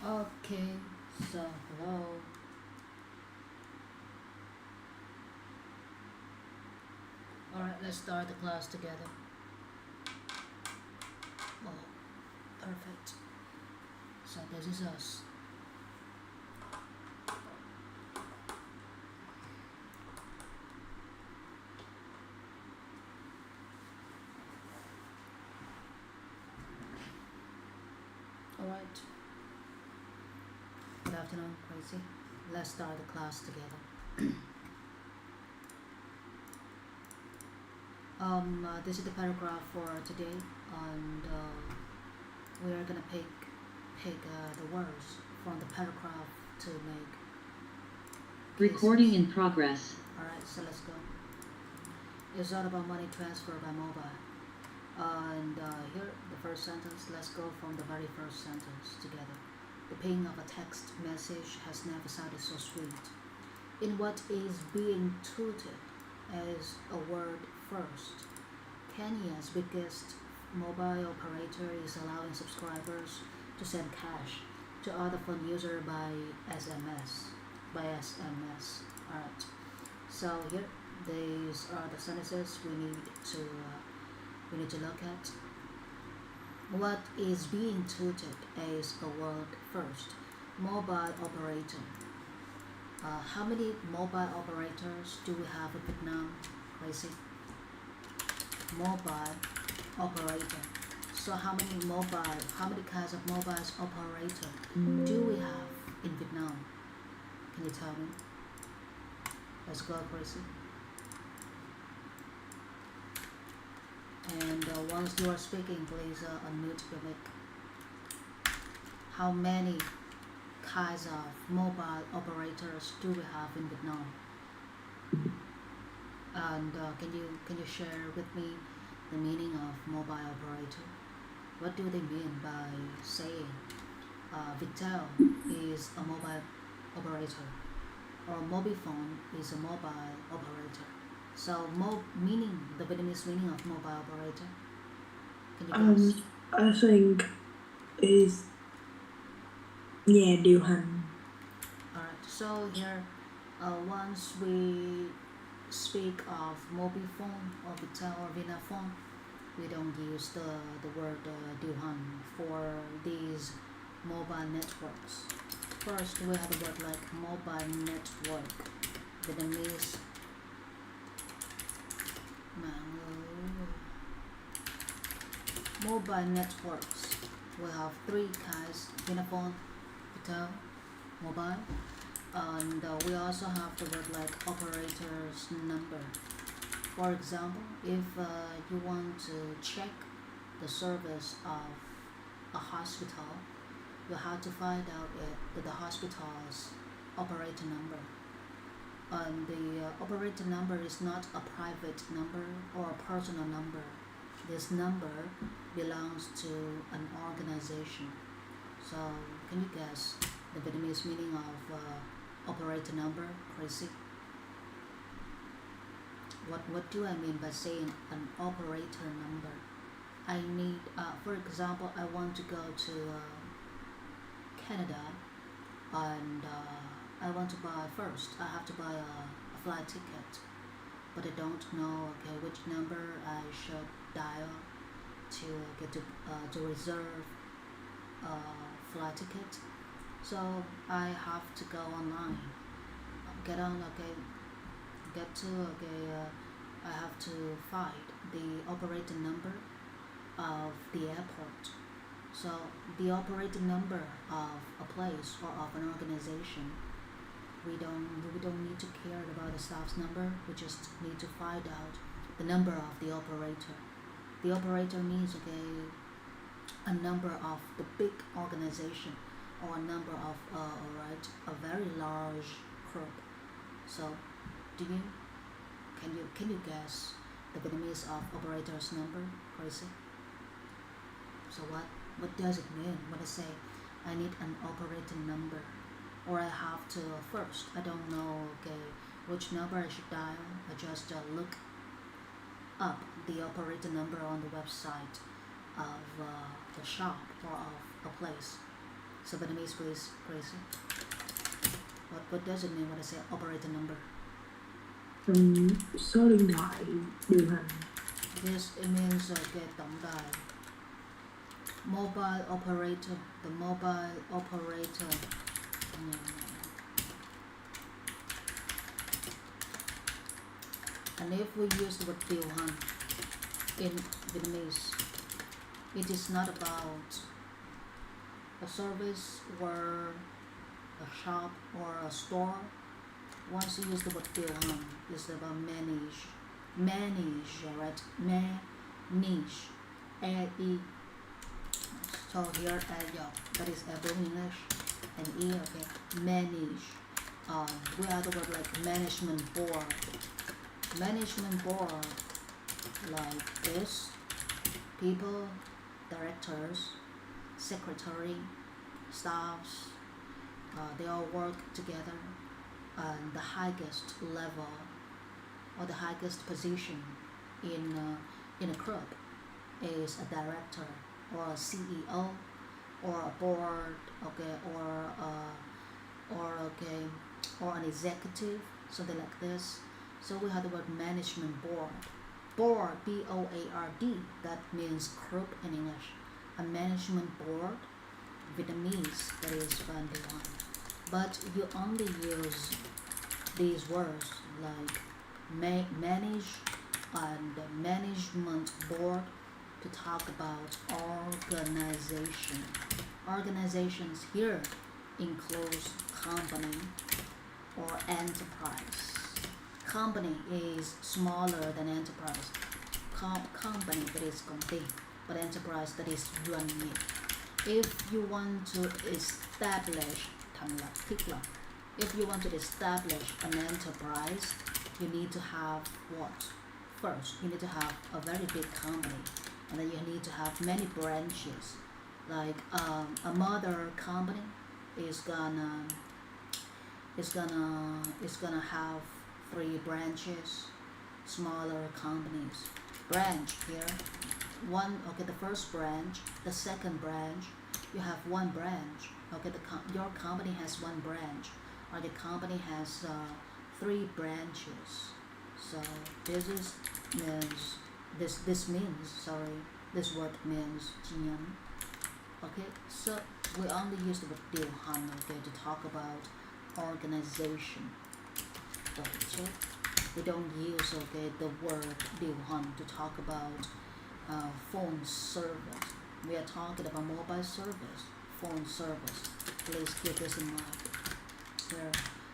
Okay, so hello. Alright, let's start the class together. Oh, perfect. So this is us. Alright, good afternoon, Crazy. Let's start the class together. This is the paragraph for today, and we are gonna pick the words from the paragraph to make Recording cases. in progress. Alright, so let's go. It's all about money transfer by mobile. And here, the first sentence, let's go from the very first sentence together. The ping of a text message has never sounded so sweet. In what is being touted as a word first, Kenya's biggest mobile operator is allowing subscribers to send cash to other phone users by SMS. Alright. So here, these are the sentences we need to look at. What is being touted as a word first? Mobile operator. How many mobile operators do we have in Vietnam? Crazy. Mobile operator. So how many kinds of mobile operator do we have in Vietnam? Can you tell me? Let's go, Crazy. And once you are speaking, please unmute your mic. How many kinds of mobile operators do we have in Vietnam? And can you share with me the meaning of mobile operator? What do they mean by saying Vitel is a mobile operator or Mobifone is a mobile operator? So meaning the Vietnamese meaning of mobile operator. Can you guess? I think is nhà điều hành. Alright. So here, once we speak of Mobifone or Vitel or Vinaphone, we don't use the word điều hành for these mobile networks. First, we have a word like mobile network. Vietnamese mạng lưới. Mobile networks. We have three kinds: Vinaphone, Vitel, mobile, and we also have the word like operator's number. For example, if you want to check the service of a hospital, you have to find out the hospital's operator number. And the operator number is not a private number or a personal number. This number belongs to an organization. So, can you guess the Vietnamese meaning of operator number, Crazy? What do I mean by saying an operator number? I need, for example, I want to go to Canada, and I want to buy first. I have to buy a flight ticket, but I don't know which number I should dial to get to reserve a flight ticket. So I have to go online, get on get to I have to find the operator number of the airport. So the operator number of a place or of an organization, we don't need to care about the staff's number. We just need to find out the number of the operator. The operator means a number of the big organization or a number of a very large group. So do you can you guess the Vietnamese of operator's number, Crazy? So what does it mean when I say I need an operator number, or I have to first, I don't know which number I should dial. I just look up the operator number on the website of the shop or of a place. So Vietnamese, please, Gracie. What does it mean when I say operator number? Số điện thoại điều hành. This it means tổng đài. Mobile operator, the mobile operator. And if we use the word điều hành in Vietnamese, it is not about a service or a shop or a store. Once you use the word điều hành, it's about manage, right? Manage, E. So here that is Apple in English, and E, okay, manage. We have the word like management board. Management board, like this, people, directors, secretary, staffs, they all work together, and the highest level or the highest position in a group is a director or a CEO or a board, okay, or an executive, something like this. So we have the word management board. Board, B-O-A-R-D, that means group in English. A management board, Vietnamese, that is Van Điều Hành. But you only use these words like manage and management board to talk about organization. Organizations here includes company or enterprise. Company is smaller than enterprise. Company that is công ty, but enterprise that is doanh nghiệp. If you want to establish if you want to establish an enterprise, you need to have what? First, you need to have a very big company, and then you need to have many branches. Like a mother company is gonna have 3 branches. Smaller companies. Branch here, one. Okay, the first branch, the second branch. You have 1 branch. Okay, your company has 1 branch, or the company has 3 branches. So this word means chi nhánh. Okay, so we only use the word điều hành, okay, to talk about organization. Okay, we don't use the word điều hành to talk about phone service. We are talking about mobile service, phone service. Please keep this in mind. Here,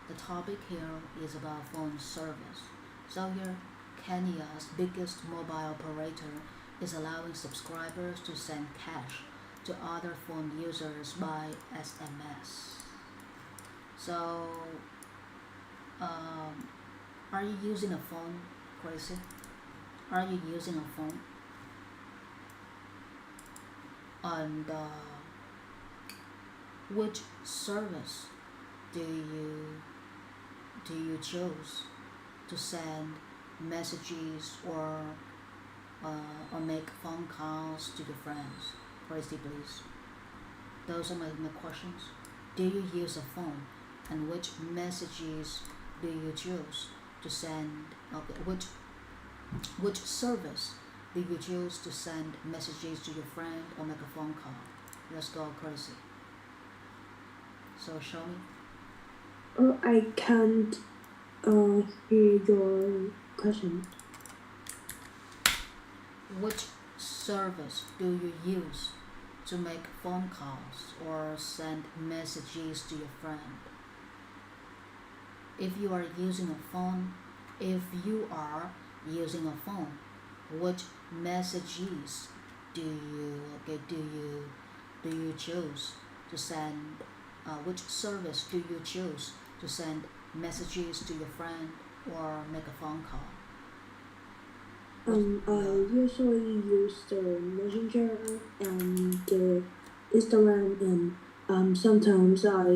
the topic here is about phone service. So here, Kenya's biggest mobile operator is allowing subscribers to send cash to other phone users by SMS. So, are you using a phone, Gracie? Are you using a phone? And which service do you choose to send messages or make phone calls to your friends? Gracie, please. Those are my questions. Do you use a phone, and which messages do you choose to send? Okay, which service do you choose to send messages to your friend or make a phone call? Let's go, Gracie. So show me. Oh, I can't hear your question. Which service do you use to make phone calls or send messages to your friend? If you are using a phone, which messages do you choose to send? Which service do you choose to send messages to your friend or make a phone call? I usually use the Messenger and the Instagram, and sometimes I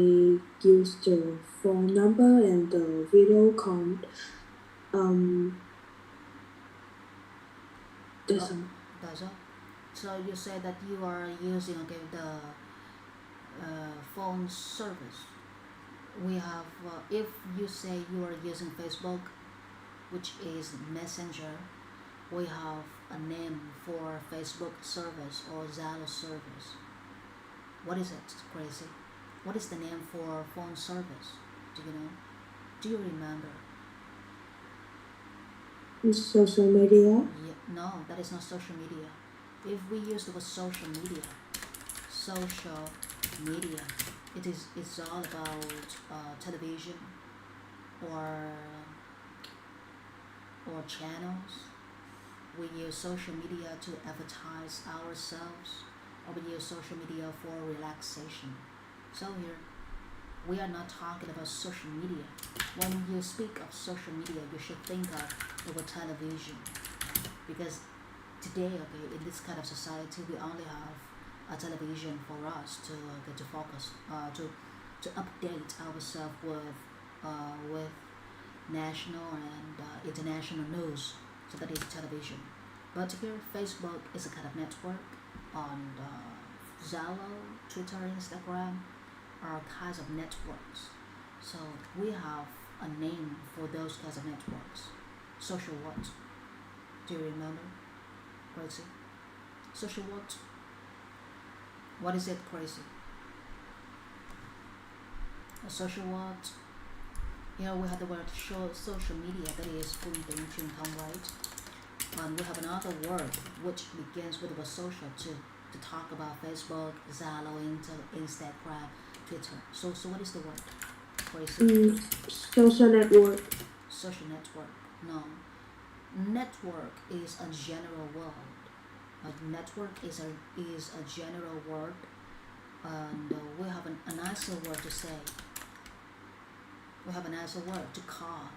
use the phone number and the video call. That's all. That's all. So you say that you are using phone service. We have, if you say you are using Facebook, which is Messenger, we have a name for Facebook service or Giao service. What is it, Crazy? What is the name for phone service? Do you know? Do you remember? Social media. No, that is not social media. If we use the word social media, it's all about television or channels. We use social media to advertise ourselves, or we use social media for relaxation. So here, we are not talking about social media. When you speak of social media, you should think of the word television, because today, okay, in this kind of society, we only have a television for us to get to focus, to update ourselves with national and international news. So that is television. But here, Facebook is a kind of network, and Giao, Twitter, Instagram are kinds of networks. So we have a name for those kinds of networks. Social what? Do you remember? Crazy. Social what? What is it, Crazy? A social what? Here we have the word social media, that is 固定truyền通, right? And we have another word which begins with the word social to talk about Facebook, Giao, Instagram, Twitter. So what is the word? Crazy. Social network. Social network. No. Network is a general word. A network is a general word, and we have a nicer word to say. We have a nicer word to call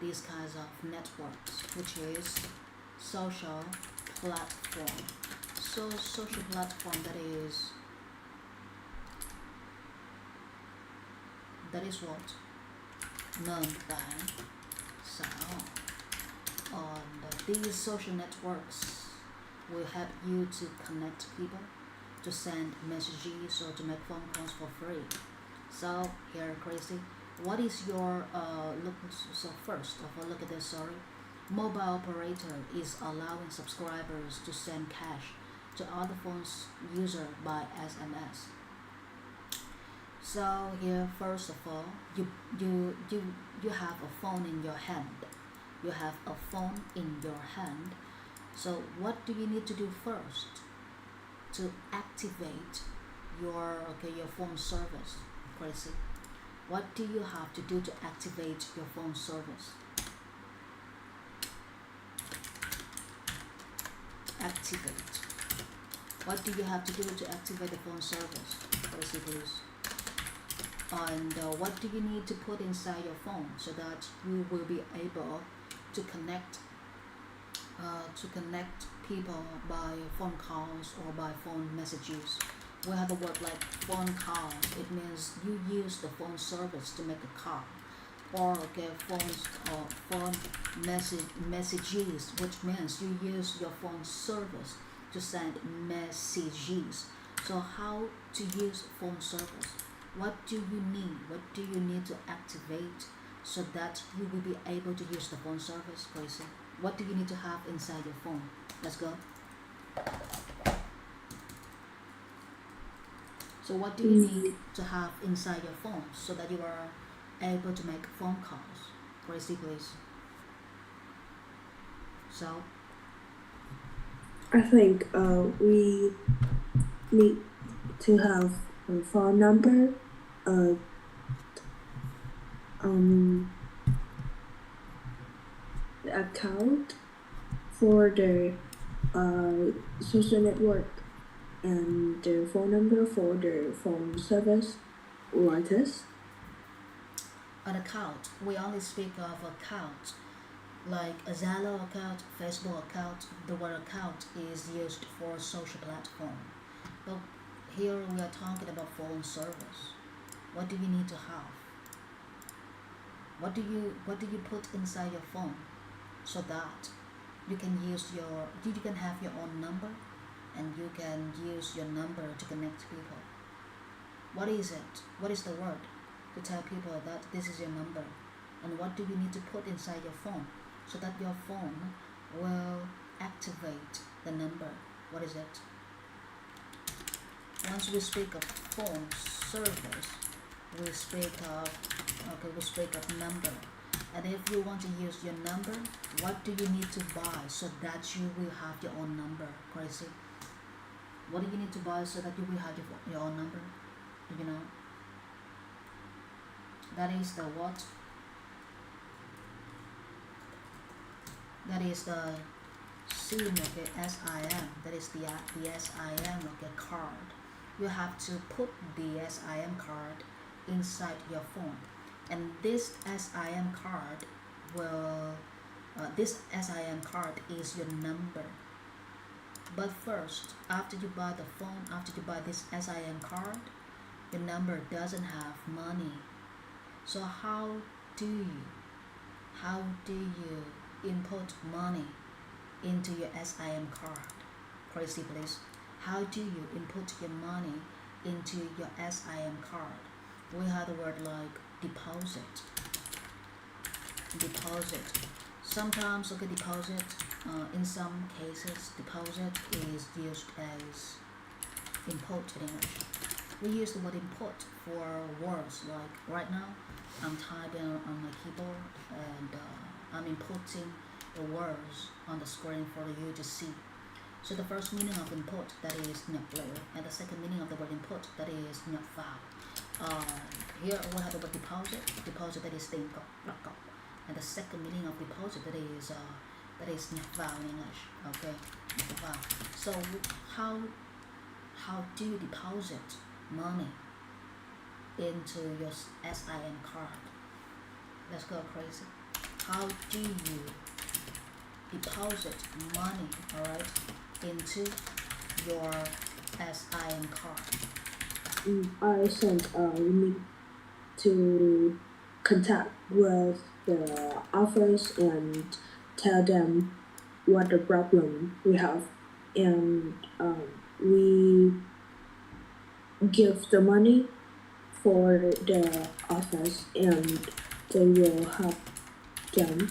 these kinds of networks, which is social platform. So social platform, that is what? Known by Giao. And these social networks will help you to connect people, to send messages or to make phone calls for free. So here, Crazy, what is your look? So first of all, look at this. Sorry, mobile operator is allowing subscribers to send cash to other phones user by SMS. So here, first of all, you have a phone in your hand. You have a phone in your hand. So what do you need to do first to activate your phone service, Crazy? What do you have to do to activate your phone service? Activate. What do you have to do to activate the phone service, Crazy, please? And what do you need to put inside your phone so that you will be able to connect people by phone calls or by phone messages? We have the word like phone call. It means you use the phone service to make a call, or phone messages, which means you use your phone service to send messages. So how to use phone service? What do you need? What do you need to activate so that you will be able to use the phone service, Crazy? What do you need to have inside your phone? Let's go. So what do you need to have inside your phone so that you are able to make phone calls? Crazy, please. So I think we need to have a phone number, the account for the social network, and the phone number for the phone service like this. an account, we only speak of account like a Zalo account, Facebook account. The word account is used for social platform. But here we are talking about phone service. What do you need to have? What do you put inside your phone so that you can have your own number, and you can use your number to connect people? What is it? What is the word to tell people that this is your number? And what do you need to put inside your phone so that your phone will activate the number? What is it? Once we speak of phone service, we speak of number. And if you want to use your number, what do you need to buy so that you will have your own number? Crazy. What do you need to buy so that you will have your own number? Do you know? That is the what? That is the SIM, okay, SIM. That is the SIM, okay, card. You have to put the SIM card inside your phone, and this SIM card is your number. But first, after you buy the phone, after you buy this SIM card, your number doesn't have money. So how do you input money into your SIM card? Crazy, please. How do you input your money into your SIM card? We have the word like deposit. Sometimes, okay, deposit, in some cases, deposit is used as input in English. We use the word input for words like right now, I'm typing on my keyboard and I'm inputting the words on the screen for you to see. So the first meaning of input, that is blue, and the second meaning of the word input, that is foul. Here we have the word deposit, that is tingko, and the second meaning of deposit, that is foul in English. Okay, foul. So how do you deposit money into your SIM card? Let's go crazy. How do you deposit money, alright, into your SIM card? I sent a link to contact with the office and tell them what the problem we have, and we give the money for the office and they will help them.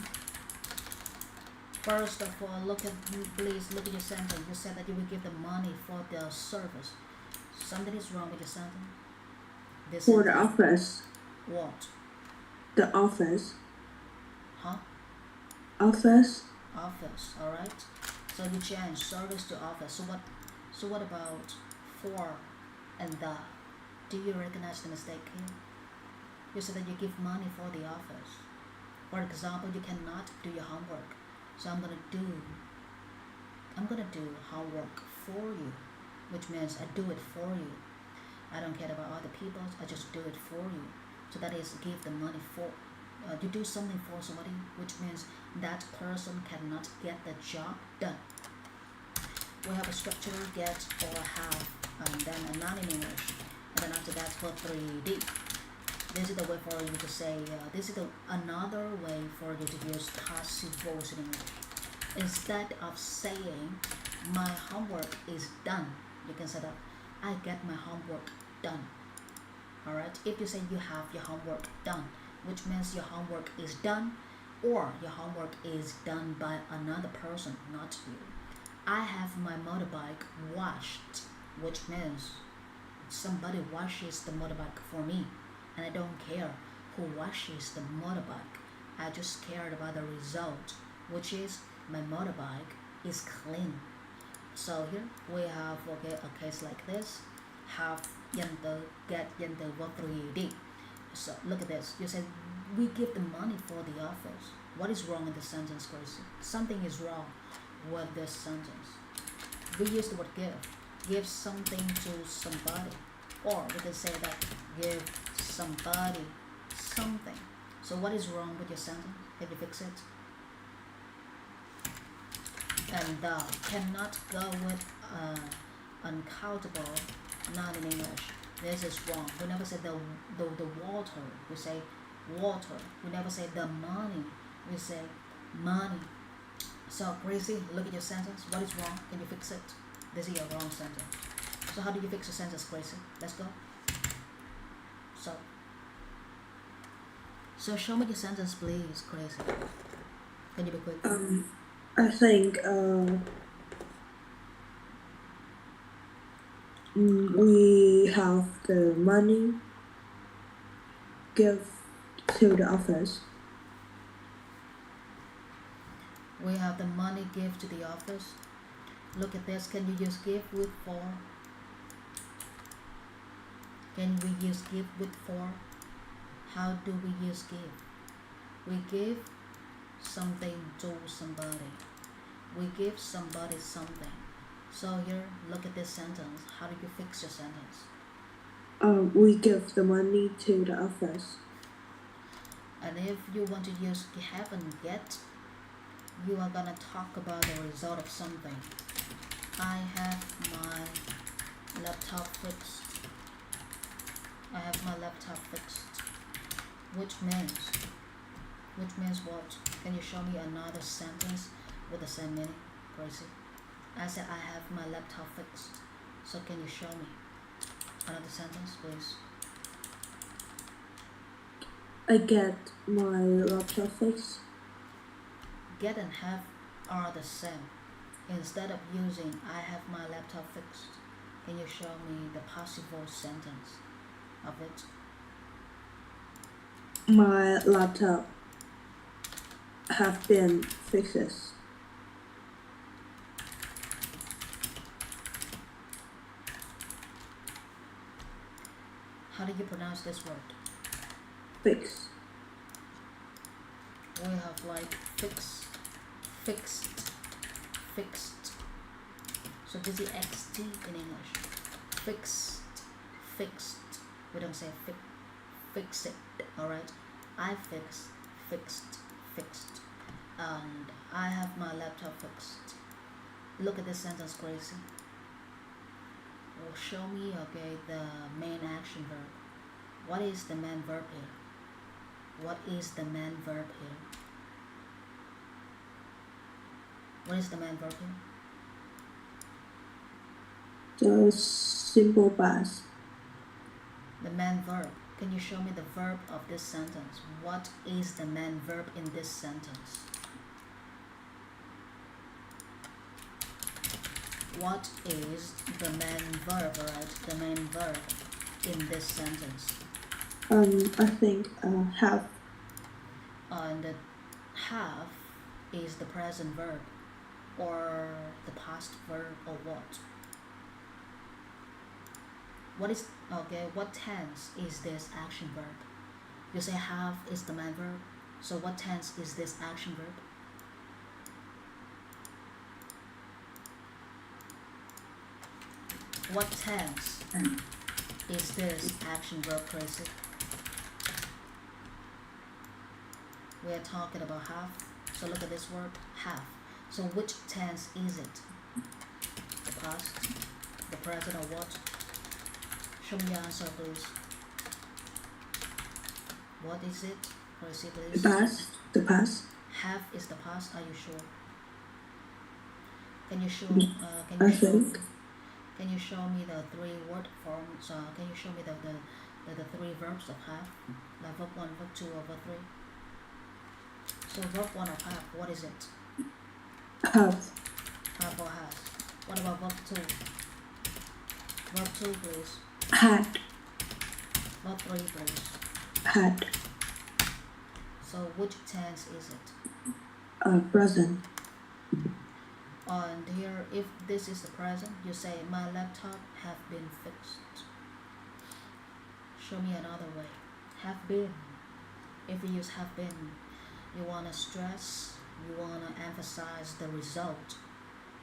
First of all, please look at your sentence. You said that you will give the money for the service. Something is wrong with your sentence. This For the sentence. office. What? The office. Huh? Office. Office, alright. So you change service to office. So what about for and the? Do you recognize the mistake here? You said that you give money for the office. For example, you cannot do your homework. So I'm gonna do homework for you, which means I do it for you. I don't care about other people. I just do it for you. So that is give the money for. You do something for somebody, which means that person cannot get the job done. We have a structure, get or have, and then a noun in English, and then after that verb 3D. This is the way for you to say. This is another way for you to use passive voice in English. Instead of saying my homework is done, you can say that I get my homework done. Alright, if you say you have your homework done, which means your homework is done, or your homework is done by another person, not you. I have my motorbike washed, which means somebody washes the motorbike for me, and I don't care who washes the motorbike. I just cared about the result, which is my motorbike is clean. So here we have a case like this. Have danh từ, get danh từ verb 3D. So look at this. You said we give the money for the office. What is wrong in the sentence, Gracie? Something is wrong with this sentence. We use the word give. Give something to somebody. Or we can say that give somebody something. So what is wrong with your sentence? Can you fix it? And cannot go with uncountable, not in English. This is wrong. We never say the water. We say water. We never say the money. We say money. So Gracie, look at your sentence. What is wrong? Can you fix it? This is your wrong sentence. So how do you fix a sentence, Gracie? Let's go. So show me the sentence, please, Crazy. Can you be quick? I think we have the money give to the office. We have the money give to the office. Look at this. Can you use give with for? Can we use give with for? How do we use give? We give something to somebody. We give somebody something. So here, look at this sentence. How do you fix your sentence? We give the money to the office. And if you want to use have and get, you are gonna talk about the result of something. I have my laptop fixed. I have my laptop fixed. Which means what? Can you show me another sentence with the same meaning? Crazy. I said I have my laptop fixed. So can you show me another sentence, please? I get my laptop fixed. Get and have are the same. Instead of using I have my laptop fixed, can you show me the possible sentence of it? My laptop have been fixed. How do you pronounce this word? Fixed. We have like fixed. So this is xt in English. Fixed. We don't say fix it. Alright? I fixed. And I have my laptop fixed. Look at this sentence, Gracie. Well, show me, okay, the main action verb. What is the main verb here? What is the main verb here? What is the main verb here? The simple past. The main verb. Can you show me the verb of this sentence? What is the main verb in this sentence? What is the main verb, right? The main verb in this sentence? I think have. And the have is the present verb or the past verb or what? What is okay? What tense is this action verb? You say have is the main verb. So what tense is this action verb? What tense is this action verb, Tracy? We are talking about have. So look at this word, have. So which tense is it? The past, the present, or what? Show me your answer, please. What is it? Tracy, please. The past. Have is the past. Are you sure? Can you show? Can you show me the three word forms? Can you show me the three verbs of have? Like verb 1, verb 2, or verb 3? So verb 1 of have, what is it? Have. Have or has. What about verb 2? Verb 2, please. Had. Verb 3, please. Had. So which tense is it? Present. And here, if this is the present, you say my laptop have been fixed. Show me another way. Have been. If you use have been, you want to stress, you want to emphasize the result,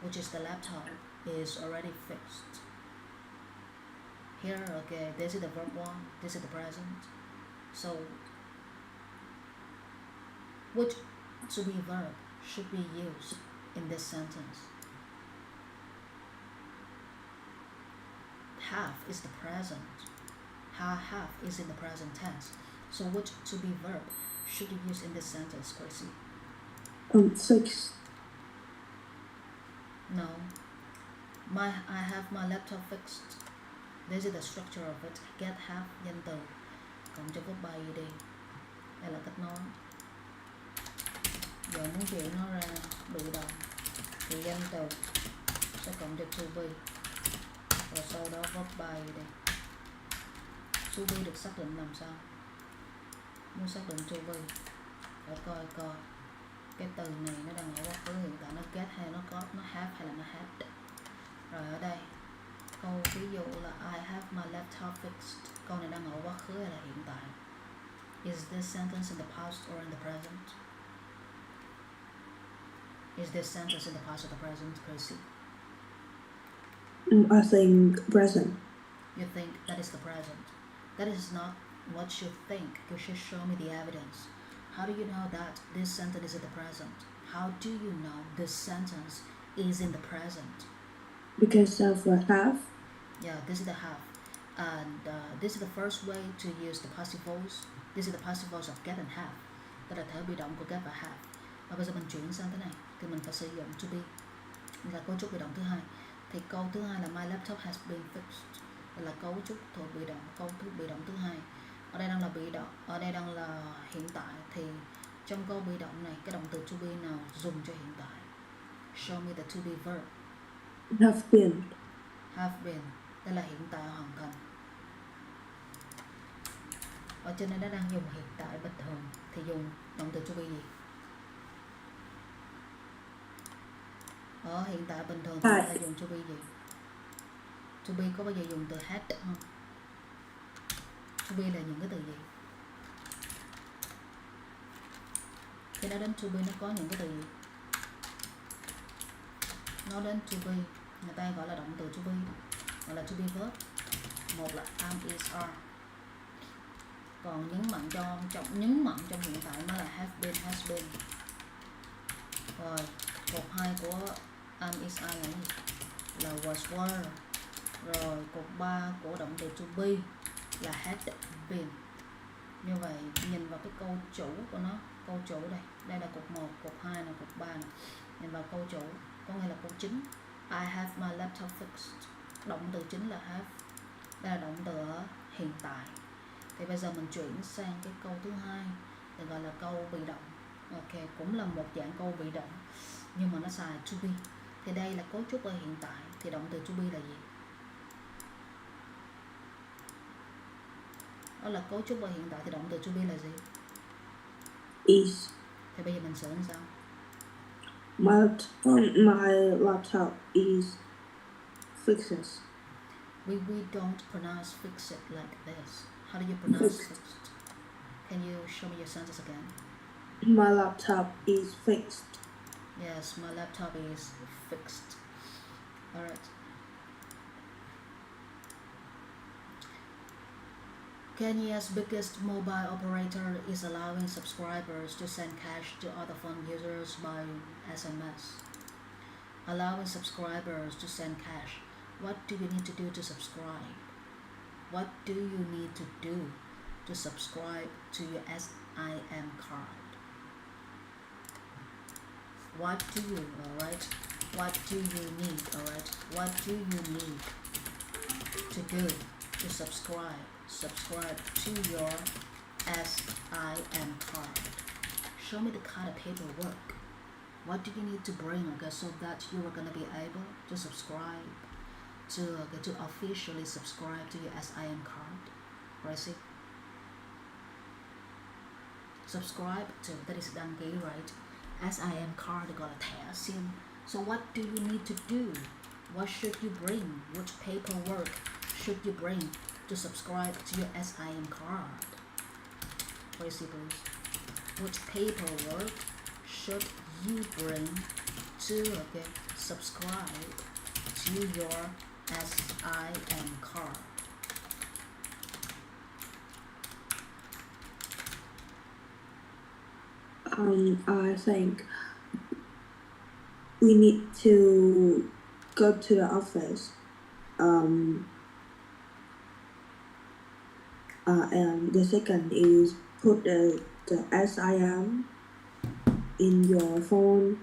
which is the laptop is already fixed. Here, okay, this is the verb 1, this is the present. So which to be verb should be used in this sentence? Have is the present. Have is in the present tense. So which to be verb should you use in this sentence, Gracie? Fixed. No. I have my laptop fixed. This is the structure of it. Get, have, yen, do. cộng cho verb by ed. Đây là cách nói. Giờ muốn chuyển nó ra bị động thì danh từ sẽ cộng cho to be, rồi sau đó verb by ed. To be được xác định làm sao? Muốn xác định to be phải coi cái từ này nó đang ở quá khứ hiện tại, nó get hay nó có, nó have hay là nó had. Rồi ở đây câu ví dụ là I have my laptop fixed. Câu này đang ở quá khứ hay là hiện tại? Is this sentence in the past or in the present? Is this sentence in the past or the present, Gracie? I think present. You think that is the present. That is not what you think. You should show me the evidence. How do you know that this sentence is in the present? How do you know this sentence is in the present? Because of a have. Yeah, this is the have. And this is the first way to use the passive voice. This is the passive voice of get and have. Tức là thể bị động của get và have. Và bây giờ mình chuyển sang thế này thì mình phải sử dụng to be là cấu trúc bị động thứ hai. Thì câu thứ hai là my laptop has been fixed. Đây là cấu trúc thuộc bị động, câu trúc bị động thứ hai. Ở đây đang là bị động, ở đây đang là hiện tại, thì trong câu bị động này cái động từ to be nào dùng cho hiện tại? Show me the to be verb. Have been. Have been. Đây là hiện tại hoàn thành. Ở trên đây nó đang dùng hiện tại bình thường thì dùng động từ to be gì? Ở hiện tại bình thường thì ta dùng to be gì? To be có bao giờ dùng từ had không? To be là những cái từ gì? Khi nói đến to be nó có những cái từ gì? Nói đến to be, người ta gọi là động từ to be, gọi là to be verb. Một là am, is, are. Còn nhấn mạnh trong hiện tại nó là have been, has been. Rồi cột 2 của am, is, are là gì? Là was, were. Rồi cột 3 của động từ to be là had been. Như vậy nhìn vào cái câu chủ của nó, câu chủ đây là cột 1, cột 2 là cột 3 này. Nhìn vào câu chủ có nghĩa là câu chính. I have my laptop fixed. Động từ chính là have. Đây là động từ ở hiện tại. Thì bây giờ mình chuyển sang cái câu thứ hai thì gọi là câu bị động. Ok, cũng là một dạng câu bị động nhưng mà nó xài to be. Thì đây là cấu trúc ở hiện tại thì động từ to be là gì? Đó là cấu trúc ở hiện tại thì động từ to be là gì? Is. Thì bây giờ mình sửa làm sao? My laptop is fixed. We don't pronounce fixed like this. How do you pronounce fixed? Can you show me your sentence again? My laptop is fixed. Yes, my laptop is fixed. Alright. Kenya's biggest mobile operator is allowing subscribers to send cash to other phone users by SMS. Allowing subscribers to send cash. What do you need to do to subscribe? What do you need to do to subscribe to your SIM card? What do you, alright? What do you need, alright? What do you need to do to subscribe to your SIM card? Show me the kind of paperwork. What do you need to bring, okay, so that you are gonna be able to subscribe to officially subscribe to your SIM card, right? See? Subscribe to, that is đăng ký, right? SIM card gọi là thẻ SIM. So what do you need to do? What should you bring? Which paperwork should you bring to subscribe to your SIM card? Tracy, please. Which paperwork should you bring to subscribe to your SIM card? I think we need to go to the office. And the second is put the SIM in your phone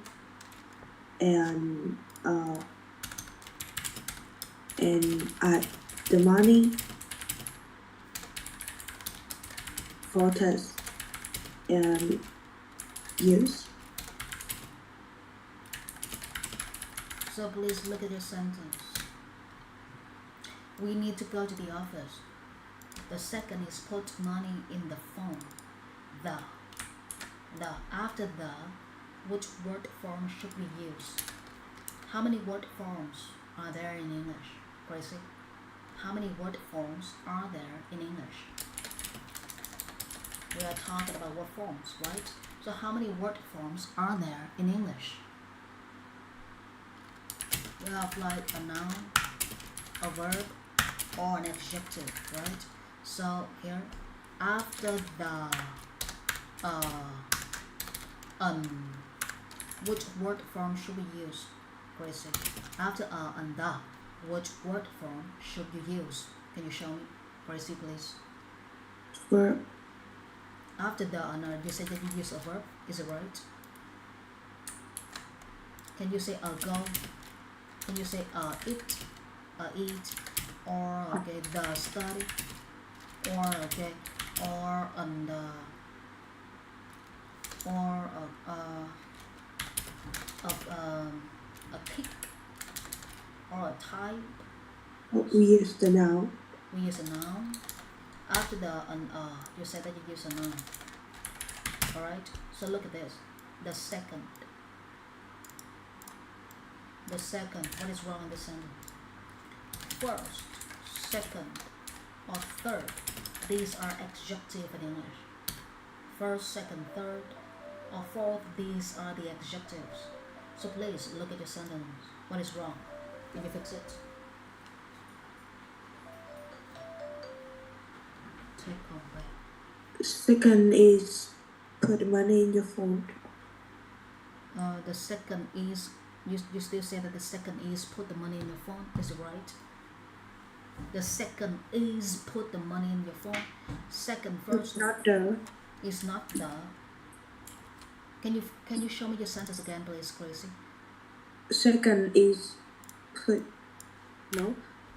and add the money. for tests and use. So please look at your sentence. We need to go to the office. The second is put money in the phone. The. After the, which word form should we use? How many word forms are there in English? Gracie? How many word forms are there in English? We are talking about word forms, right? So how many word forms are there in English? We have like a noun, a verb, or an adjective, right? So here, after the, which word form should we use, Gracie? After and the, which word form should you use? Can you show me, Gracie, please? Verb. After the you said that you use a verb, is it right? Can you say go? Can you say eat, or okay, the study, or okay, or or a kick, or a type? We use the noun. We use a noun. After the you said that you use a noun. Alright, so look at this. The second, what is wrong in this sentence? First, second, or third, these are adjective in English. First, second, third, or fourth, these are the adjectives. So please look at your sentence. What is wrong? Can you fix it? Take away. Second is put money in your phone. The second is, you still say that the second is put the money in your phone, is it right? The second is put the money in your phone. Second, first. It's not the. Is not the. Can you show me your sentence again, please, Gracie? Second is put. No.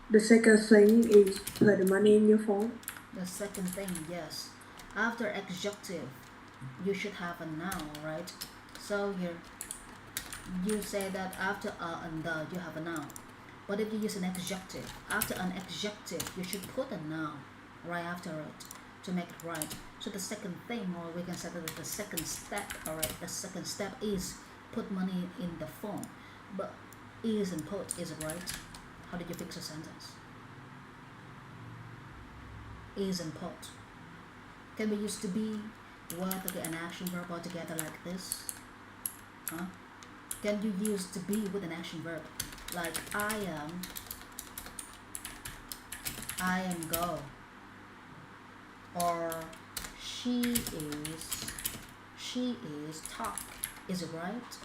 The second thing is put the money in your phone. The second thing, yes. After adjective, you should have a noun, right? So here, you say that after and the, you have a noun. But if you use an adjective, after an adjective, you should put a noun right after it to make it right. So the second thing, or we can say that the second step, alright, the second step is put money in the phone. But is and put, is it right? How did you fix a sentence? Is and put. Can we use to be with an action verb all together like this? Huh? Can you use to be with an action verb? Like I am go, or she is talk. Is it right?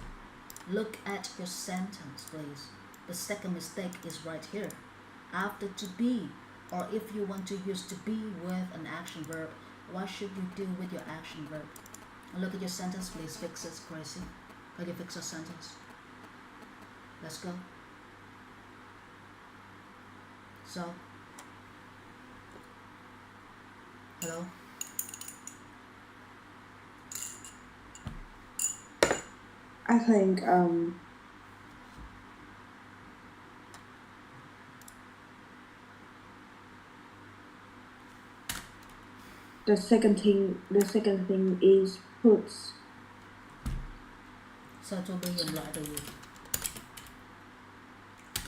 Look at your sentence, please. The second mistake is right here. After to be, or if you want to use to be with an action verb, what should you do with your action verb? Look at your sentence, please. Fix it, Gracie. Can you fix your sentence? Let's go. So, hello? I think the second thing is puts. Sao cho B dùng lại từ gì?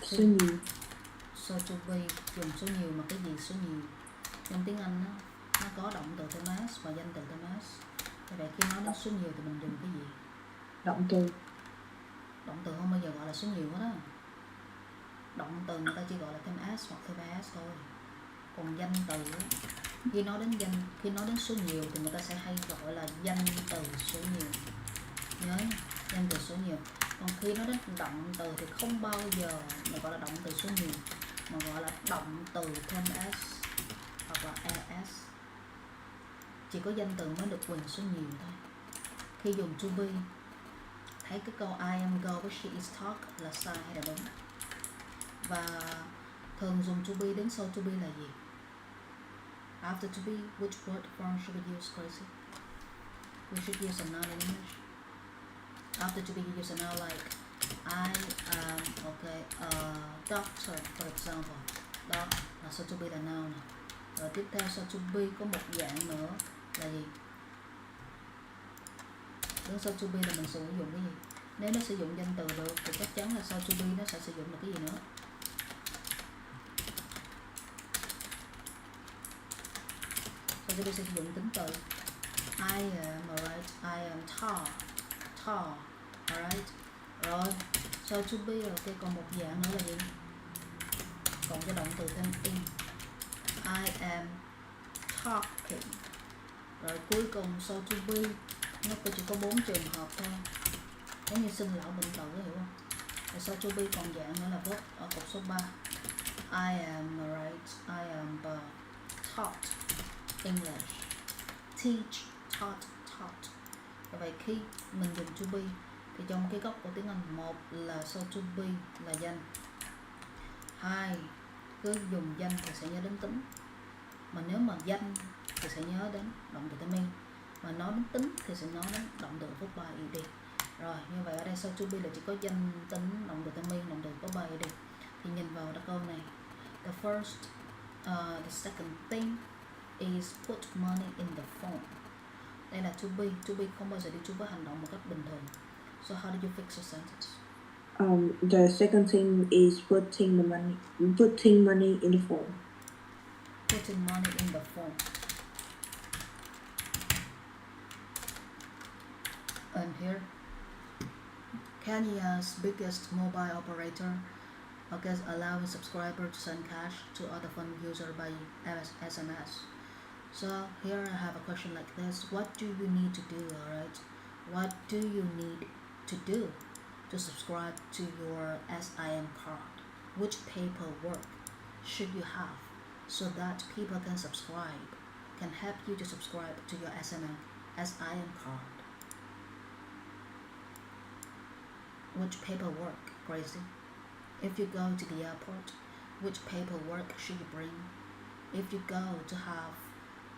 Số nhiều. Sao cho B dùng số nhiều mà cái gì số nhiều? Trong tiếng Anh nó có động từ thêm s và danh từ thêm s. Vậy khi nói đến số nhiều thì mình dùng cái gì? Động từ. Động từ không bao giờ gọi là số nhiều hết á. Động từ người ta chỉ gọi là thêm s hoặc thêm s thôi. Còn danh từ khi nói đến số nhiều thì người ta sẽ hay gọi là danh từ số nhiều. Nhớ nha, danh từ số nhiều. Còn khi nói đến động từ thì không bao giờ mà gọi là động từ số nhiều, mà gọi là động từ thêm s hoặc là es. Chỉ có danh từ mới được quyền số nhiều thôi. Khi dùng to be, thấy cái câu I am go với she is talk là sai hay là đúng? Và thường dùng to be đến sau to be là gì? After to be, which word form should we use, Gracie? We should use a noun in English. After to be, you use a noun like I am, a doctor, for example. Đó là so to be là noun này. Rồi tiếp theo so to be có một dạng nữa là gì? Đến so to be là mình sử dụng cái gì? Nếu nó sử dụng danh từ được thì chắc chắn là so to be nó sẽ sử dụng được cái gì nữa? So to be sẽ sử dụng tính từ I am, alright, I am tall, alright. Rồi, so to be, ok, còn một dạng nữa là gì? Cộng cho động từ thêm in. I am talking. Rồi cuối cùng so to be nó chỉ có 4 trường hợp thôi. Giống như xưng lão bệnh tử, hiểu không? Rồi so to be còn dạng nữa là verb ở cột số 3. I am, alright, I am taught English. Teach, taught. Và vậy khi mình dùng to be thì trong cái gốc của tiếng Anh, một là so to be là danh, hai cứ dùng danh thì sẽ nhớ đến tính, mà nếu mà danh thì sẽ nhớ đến động từ tâm, mà nói đến tính thì sẽ nói đến động từ phút 3 ed. Rồi như vậy ở đây so to be là chỉ có danh, tính, động từ tâm, động từ có 3 ed. Thì nhìn vào câu này, the second thing is put money in the phone. Đây là to be không bao giờ đi chung với hành động một cách bình thường. So how do you fix your sentence? The second thing is putting money in the phone. Putting money in the phone. And here, Kenya's biggest mobile operator allowing subscribers to send cash to other phone users by SMS. So here I have a question like this: what do you need to do? Alright, what do you need to do to subscribe to your SIM card? Which paperwork should you have so that people can help you to subscribe to your SIM card? Which paperwork, Gracie? If you go to the airport, which paperwork should you bring? If you go to have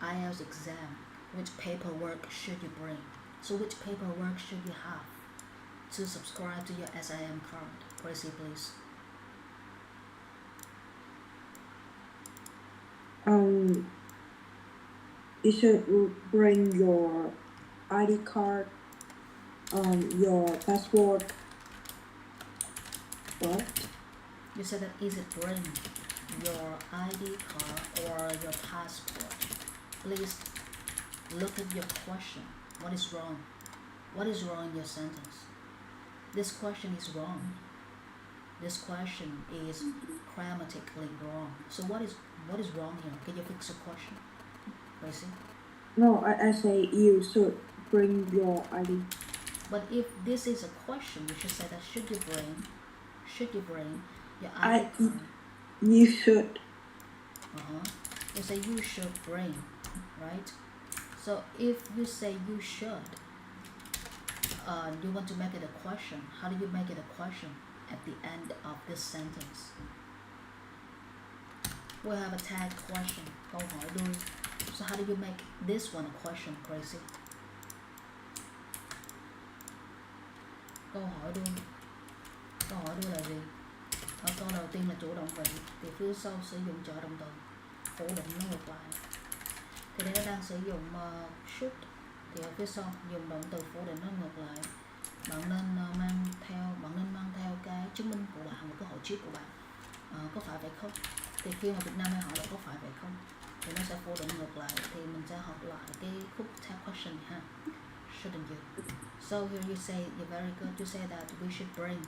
Ielts exam, which paperwork should you bring? So which paperwork should you have to subscribe to your SIM card? Gracie, please. You should bring your ID card, your passport. What? You said that is it bring your ID card or your passport? Please look at your question. What is wrong? What is wrong in your sentence? This question is wrong. This question is grammatically wrong. So what is wrong here? Can you fix your question, Gracie? No, I say you should bring your ID. But if this is a question, you should say that should you bring your ID card? You should. You say you should bring, right? So if you say you should, you want to make it a question. How do you make it a question at the end of this sentence? We have a tag question, câu hỏi đuôi. So how do you make this one a question, Gracie? Câu hỏi đuôi là gì? Ở câu đầu tiên là chủ động vị, thì phía sau sử dụng trợ động từ, phủ định nó ngược lại. Thì đây nó đang sử dụng should, thì ở phía sau dùng động từ phủ định nó ngược lại. Bạn nên mang theo cái chứng minh của bạn và cái hộ chiếu của bạn. Có phải vậy không? Thì khi mà Việt Nam hay hỏi là có phải vậy không, thì nó sẽ phủ định ngược lại, thì mình sẽ học lại cái khúc tag question ha. Shouldn't you? So here you say, you're very good, you say that we should bring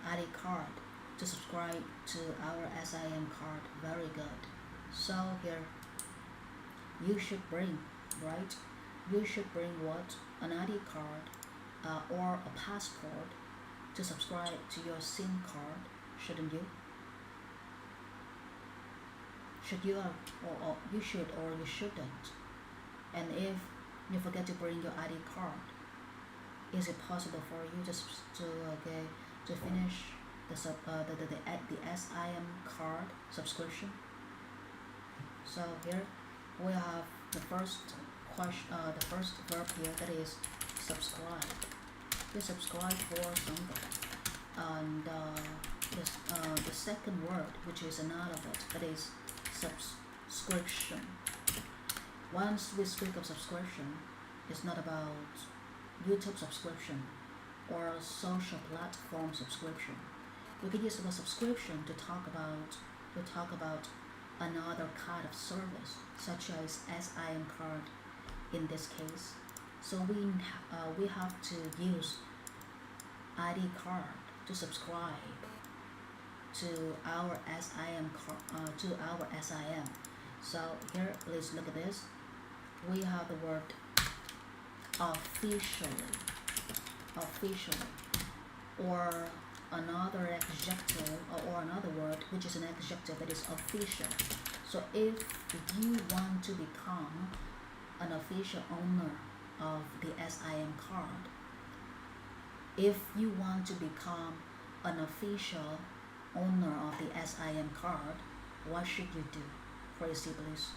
ID card to subscribe to our SIM card. Very good. So here, you should bring, right? You should bring what? An ID card or a passport to subscribe to your SIM card, shouldn't you? Should you or you should or you shouldn't? And if you forget to bring your ID card, is it possible for you just to finish the SIM card subscription? So here we have the first the first verb here, that is subscribe. You subscribe for something, and the second word, which is an alphabet, that is subscription. Once we speak of subscription, it's not about YouTube subscription or social platform subscription. We can use the word subscription to talk about another kind of service, such as SIM card in this case. So we have to use ID card to subscribe to our SIM. So here, please look at this. We have the word officially, or another adjective, or another word which is an adjective, that is official. So if you want to become an official owner of the SIM card, if you want to become an official owner of the SIM card, what should you do? Tracy, please.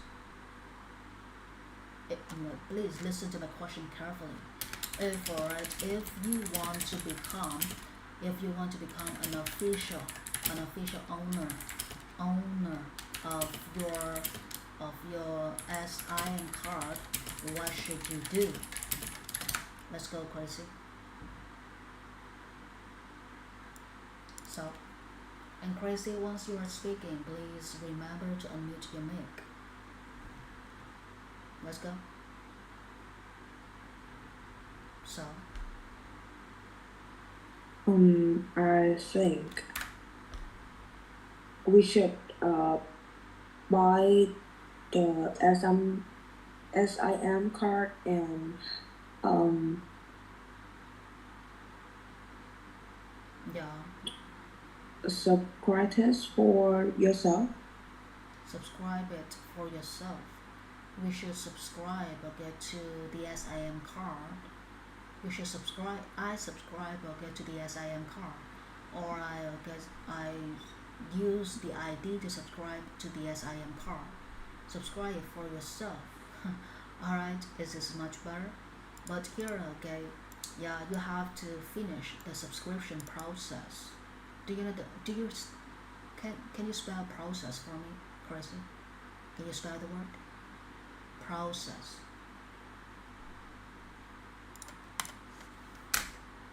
Please listen to the question carefully. If you want to become an official owner of your SIM card, what should you do? Let's go, Crazy. So, and Crazy, once you are speaking, please remember to unmute your mic. Let's go. So, I think we should buy the SIM card and yeah, subscribe it for yourself. subscribe it for yourself. We should subscribe or get to the SIM card. You should subscribe. I subscribe or get to the SIM card, or I use the ID to subscribe to the SIM card. Subscribe it for yourself. Alright, this is much better. But here, okay, yeah, you have to finish the subscription process. Do you know can you spell process for me, Chrissy? Can you spell the word process,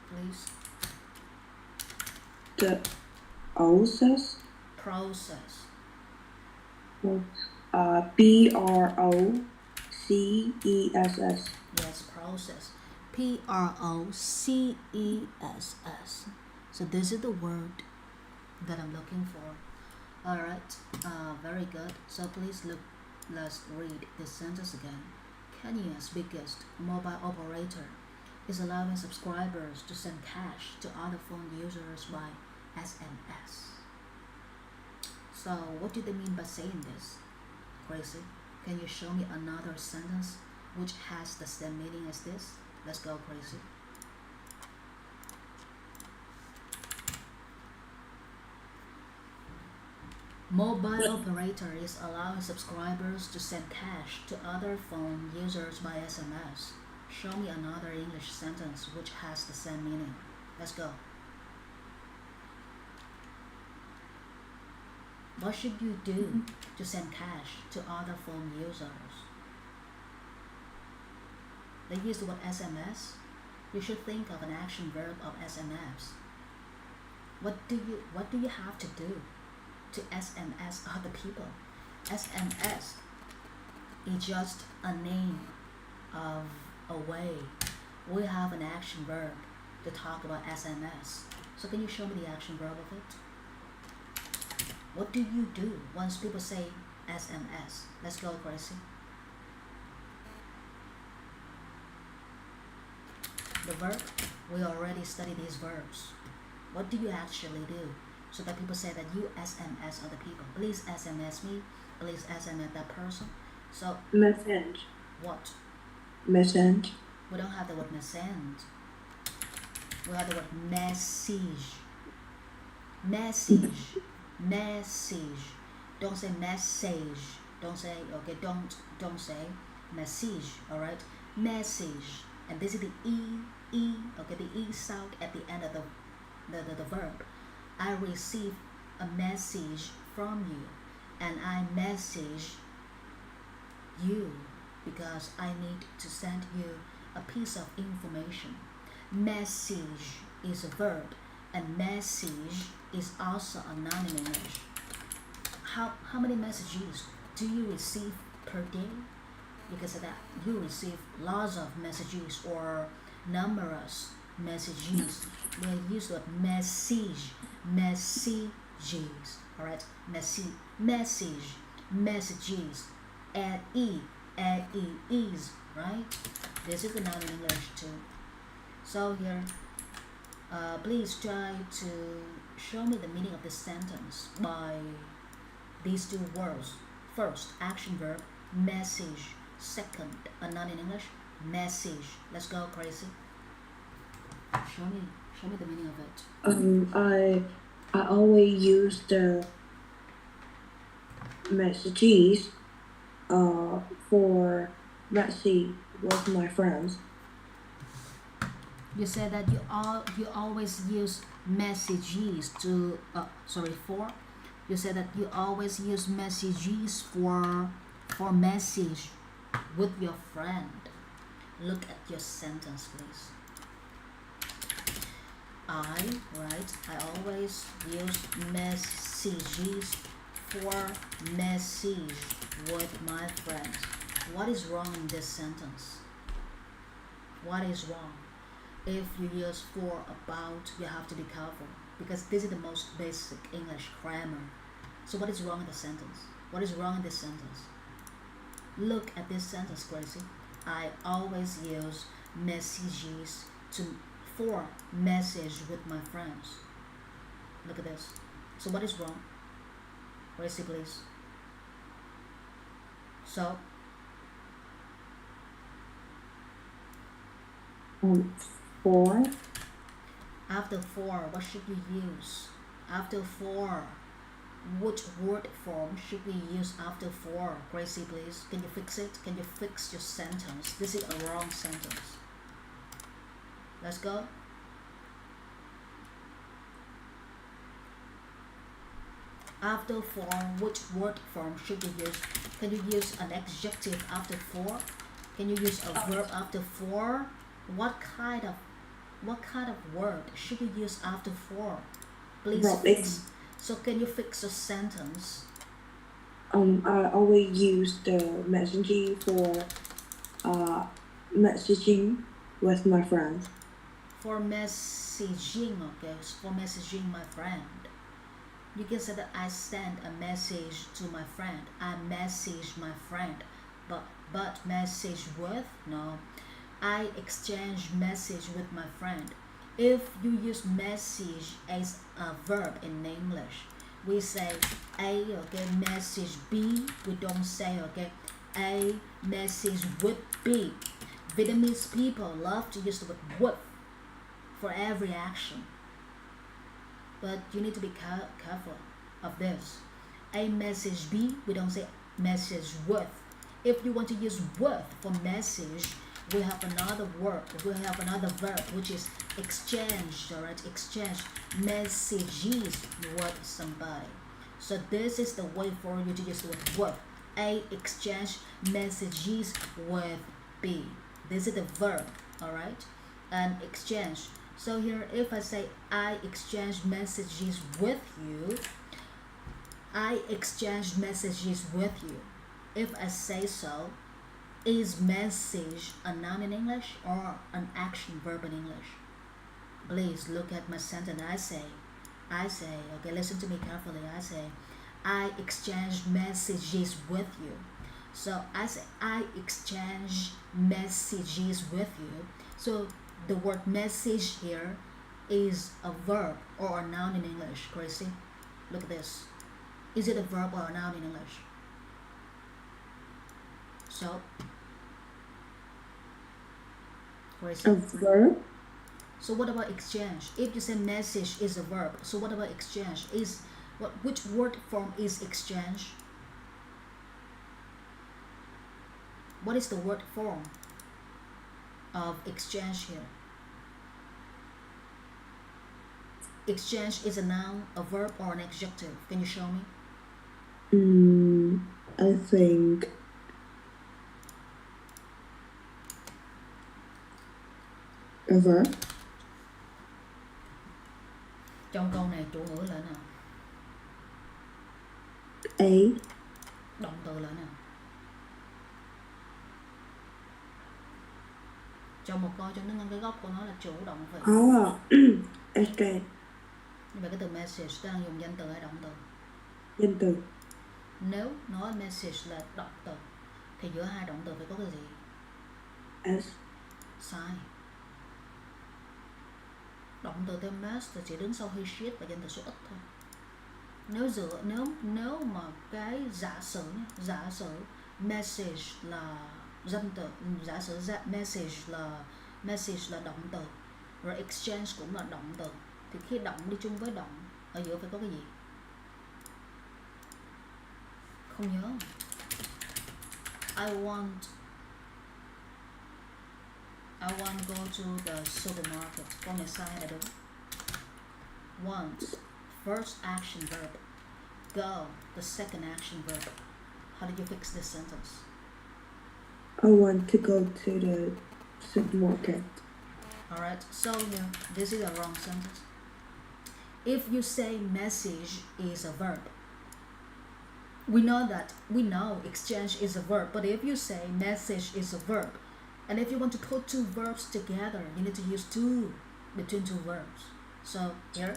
please? The process. PROCESS. Yes, process. PROCESS. So this is the word that I'm looking for. Alright, very good. So let's read this sentence again. Kenya's biggest mobile operator is allowing subscribers to send cash to other phone users by SMS. So what do they mean by saying this? Crazy. Can you show me another sentence which has the same meaning as this? Let's go, Crazy. Mobile operator is allowing subscribers to send cash to other phone users by SMS. Show me another English sentence which has the same meaning. Let's go. What should you do to send cash to other phone users? They use the word SMS. You should think of an action verb of SMS. What do you have to do to SMS other people? SMS is just a name of a way. We have an action verb to talk about SMS. So can you show me the action verb of it? What do you do once people say SMS? Let's go, Gracie. The verb, we already studied these verbs. What do you actually do so that people say that you SMS other people? Please SMS me. Please SMS that person. So message. What? Message. We don't have the word message. We have the word message. Message. Message. Don't say message. Don't say, okay, don't say message, all right? Message, and this is the e, okay, the e sound at the end of the verb. I receive a message from you, and I message you because I need to send you a piece of information. Message is a verb, and message is also a noun in English. How many messages do you receive per day? You can say that you receive lots of messages or numerous messages. We use the messages, all right? Message, messages, add is, right? This is the noun in English too. So here, please try to show me the meaning of this sentence by these two words. First, action verb, message. Second, a noun in English, message. Let's go, Crazy. Show me the meaning of it. I always use the messages for message with my friends. You said that you always use messages to for. You said that you always use messages for message with your friend. Look at your sentence, please. I always use messages for message with my friends. What is wrong in this sentence? What is wrong? If you use for about, you have to be careful because this is the most basic English grammar. So what is wrong in the sentence? What is wrong in this sentence? Look at this sentence, Gracie. I always use messages for message with my friends. Look at this. So what is wrong? Gracie, please. So For after for, what should you use? After for, which word form should we use after for? Gracie, please. Can you fix it? Can you fix your sentence? This is a wrong sentence. Let's go. After for, which word form should you use? Can you use an adjective after for? Can you use a verb after for? What kind of word should you use after for? Please fix. So can you fix your sentence? I always use the messaging for messaging with my friends. For messaging, okay, for messaging my friend. You can say that I send a message to my friend. I message my friend. But message with? No. I exchange message with my friend. If you use message as a verb in English, we say A, okay, message B. We don't say, okay, A message with B. Vietnamese people love to use the word with for every action. But you need to be careful of this. A message B, we don't say message with. If you want to use with for message, we have another word, we have another verb, which is exchange, alright? Exchange messages with somebody. So this is the way for you to use the word with. A exchange messages with B. This is the verb, alright? And exchange. So here, if I say I exchange messages with you, I exchange messages with you. If I say so, is message a noun in English or an action verb in English? Please look at my sentence. I say, okay, listen to me carefully. I say, I exchange messages with you. So I say, I exchange messages with you. So the word message here is a verb or a noun in English, Gracie. Look at this. Is it a verb or a noun in English? So, Gracie. A verb? So what about exchange? If you say message is a verb, so what about exchange? Which word form is exchange? What is the word form of exchange here? Exchange is a noun, a verb, or an adjective. Can you show me? I think a verb. Trong câu này chủ ngữ là nào? A. Động từ là nào? Cho một câu cho nó ngăn cái gốc của nó là chủ động vị. SK. Như vậy cái từ message đang dùng danh từ hay động từ? Danh từ. Nếu nói message là động từ thì giữa hai động từ phải có cái gì? S. Sai. Động từ thêm mess thì chỉ đứng sau he she và danh từ số ít thôi. Nếu mà cái giả sử message là danh từ, giả sử message là động từ, rồi exchange cũng là động từ, thì khi động đi chung với động ở giữa phải có cái gì? Không nhớ. I want go to the supermarket. Câu này sai là đúng. Want, first action verb. Go, the second action verb. How do you fix this sentence? I want to go to the supermarket. Alright, so yeah, this is a wrong sentence. If you say message is a verb, we know exchange is a verb, but if you say message is a verb, and if you want to put two verbs together, you need to use two between two verbs. So here,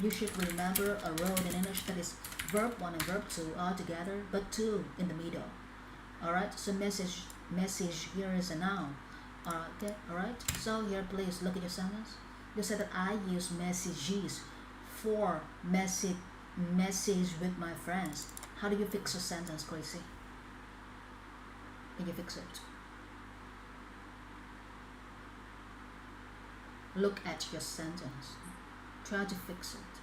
you should remember a rule in English that is verb 1 and verb 2 are together, but 2 in the middle. Alright, so message here is a noun. Okay, alright. So here, please look at your sentence. You said that I use messages for message with my friends. How do you fix your sentence, Gracie? Can you fix it? Look at your sentence. Try to fix it.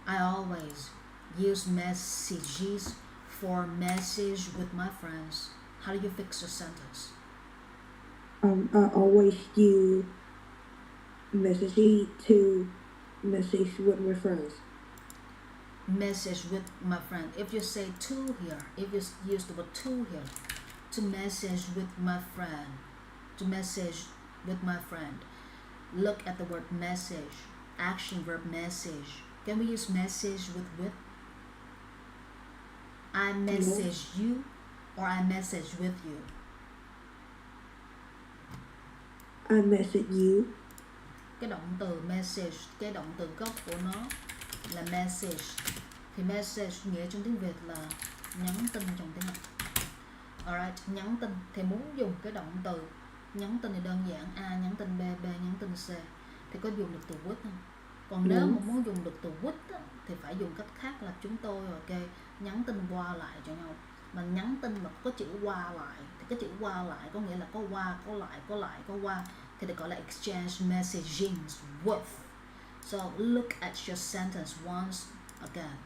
I always use messages for message with my friends. How do you fix your sentence? I always use messages to message with my friends. Message with my friend. If you say to here, if you use the word to here, to message with my friend, to message with my friend. Look at the word message, action verb message. Can we use message with? I message you or I message with you. I message you. Cái động từ message, cái động từ gốc của nó là message. Thì message nghĩa trong tiếng Việt là nhắn tin trong tiếng Anh. Alright, nhắn tin thì muốn dùng cái động từ nhắn tin thì đơn giản, A nhắn tin B, B nhắn tin C, thì có dùng được từ with không? Còn nếu mà muốn dùng được từ with thì phải dùng cách khác là chúng tôi nhắn tin qua lại cho nhau. Mà nhắn tin mà có chữ qua lại thì cái chữ qua lại có nghĩa là có qua, có lại, có lại, có qua, thì được gọi là exchange messaging with. So look at your sentence once again.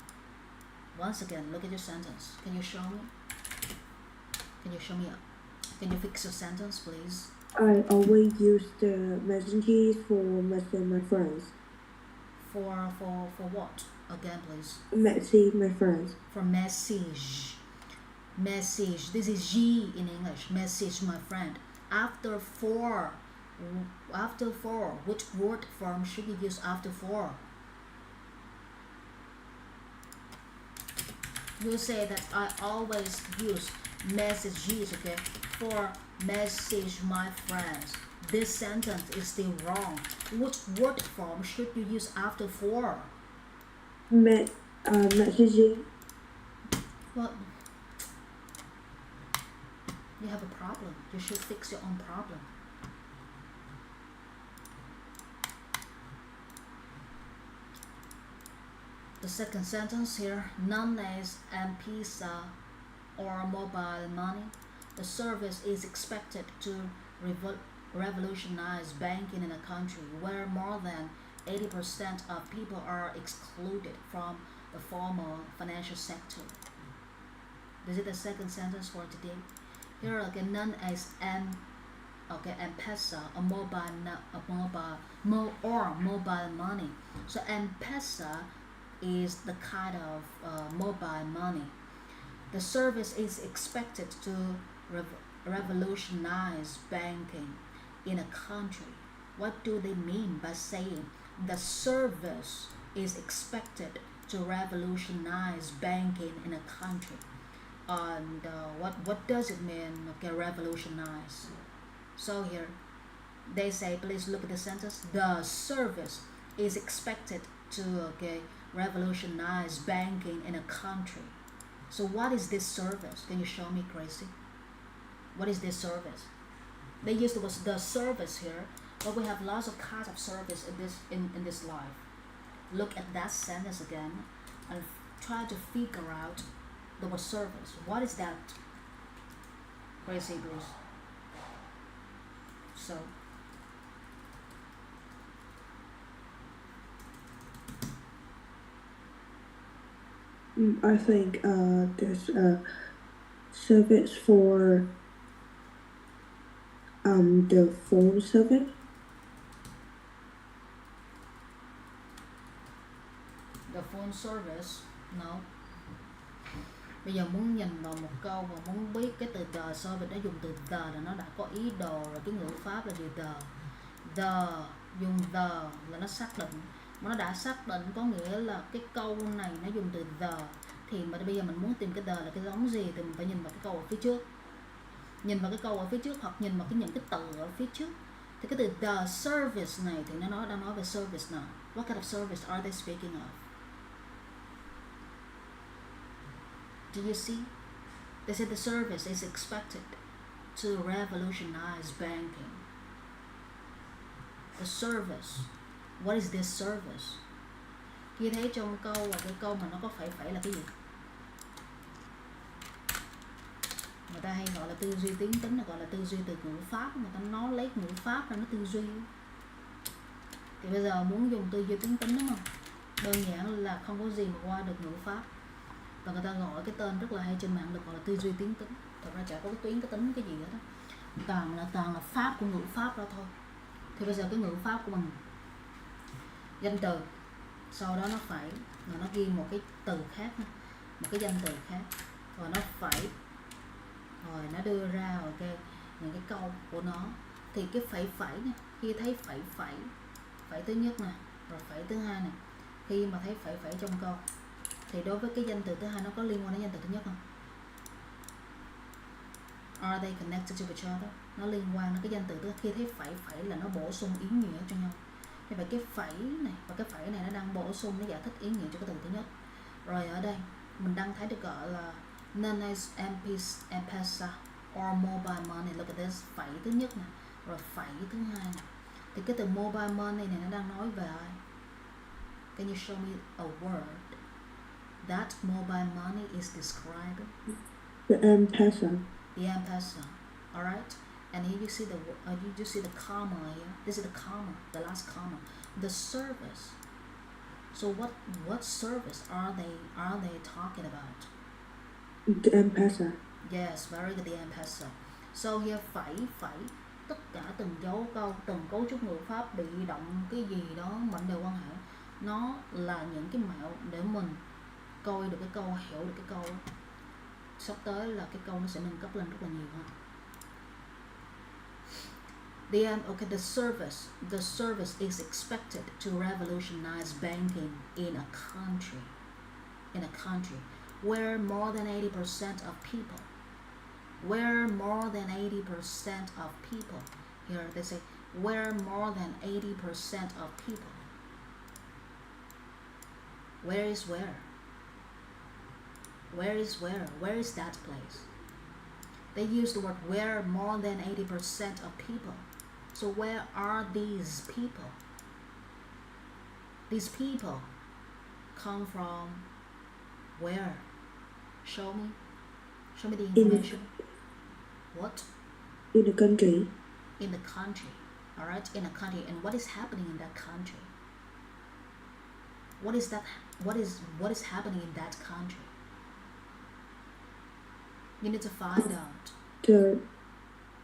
Once again, look at your sentence. Can you show me? Can you show me up? Can you fix your sentence, please? I always use the messages for messaging my friends. For what? Again, please. Message my friends. For message. Message. This is G in English. Message my friend. After for, which word form should you use after for? You say that I always use messages, okay, for message my friends. This sentence is still wrong. Which word form should you use after for? Messaging. Well, you have a problem. You should fix your own problem. The second sentence here, none as M-Pesa or mobile money. The service is expected to revolutionize banking in a country where more than 80% of people are excluded from the formal financial sector. This is the second sentence for today. Here again, known as M-Pesa, a mobile money. So M-Pesa is the kind of mobile money. The service is expected to revolutionize banking in a country. What do they mean by saying the service is expected to revolutionize banking in a country? And what does it mean, okay, revolutionize? So here they say, please look at the sentence. The service is expected to, okay, revolutionize banking in a country. So what is this service? Can you show me, Gracie? What is this service? They use the word the service here, but we have lots of kinds of service in this life. Look at that sentence again and try to figure out the word service. What is that? Gracie, Bruce. So I think there's a service for the phone service. The phone service, no. Bây giờ muốn nhìn vào một câu và muốn biết cái từ the service, nó dùng từ the là nó đã có ý đồ rồi. Cái ngữ pháp là gì? The dùng the là nó xác định, mà nó đã xác định có nghĩa là cái câu này nó dùng từ the. Thì mà bây giờ mình muốn tìm cái the là cái giống gì thì mình phải nhìn vào cái câu ở phía trước. Nhìn vào cái câu ở phía trước hoặc nhìn vào những cái từ ở phía trước. Thì cái từ the service này thì nó đang nói về service nào? What kind of service are they speaking of? Do you see? They said the service is expected to revolutionize banking. The service. What is this service? Khi thấy trong câu và cái câu mà nó có phải là cái gì? Người ta hay gọi là tư duy tiến tính, là gọi là tư duy từ ngữ pháp. Người ta nói lấy ngữ pháp ra nó tư duy. Thì bây giờ muốn dùng tư duy tiến tính đúng không? Đơn giản là không có gì mà qua được ngữ pháp. Và người ta gọi cái tên rất là hay trên mạng được gọi là tư duy tiến tính. Thật ra chả có cái tuyến cái tính cái gì hết đó. Toàn là pháp của ngữ pháp đó thôi. Thì bây giờ cái ngữ pháp của mình, danh từ, sau đó nó phải là nó ghi một cái từ khác, một cái danh từ khác, rồi nó phải, rồi nó đưa ra ok những cái câu của nó. Thì cái phải nha, khi thấy phải thứ nhất nè, rồi phải thứ hai nè, khi mà thấy phải trong câu thì đối với cái danh từ thứ hai nó có liên quan đến danh từ thứ nhất không? Are they connected to each other? Nó liên quan đến cái danh từ thứ, khi thấy phải là nó bổ sung ý nghĩa cho nhau. Thì vậy cái phải này và cái phải này nó đang bổ sung, nó giải thích ý nghĩa cho cái từ thứ nhất. Rồi ở đây mình đang thấy được gọi là known as M-Pesa or mobile money. Look at this, phải thứ nhất nè, rồi phải thứ hai nè. Thì cái từ mobile money này nó đang nói về ai? Can you show me a word that mobile money is describing? The M-Pesa. The M-Pesa. All right. And here you see the comma here. This is the comma, the last comma. The service. So what service are they talking about? The M-Pesa. Yes, very good. The M-Pesa. So here phải tất cả từng dấu câu, từng cấu trúc ngữ pháp, bị động cái gì đó, mệnh đề quan hệ, nó là những cái mẹo để mình coi được cái câu, hiểu được cái câu đó. Sắp tới là cái câu nó sẽ nâng cấp lên rất là nhiều hơn. The service is expected to revolutionize banking in a country where more than 80% of people, here they say where more than 80% of people, where is that place? They use the word where more than 80% of people. So where are these people? These people come from where? Show me the information. What? In the country. In the country. Alright, in a country. And what is happening in that country? What is happening in that country? You need to find out.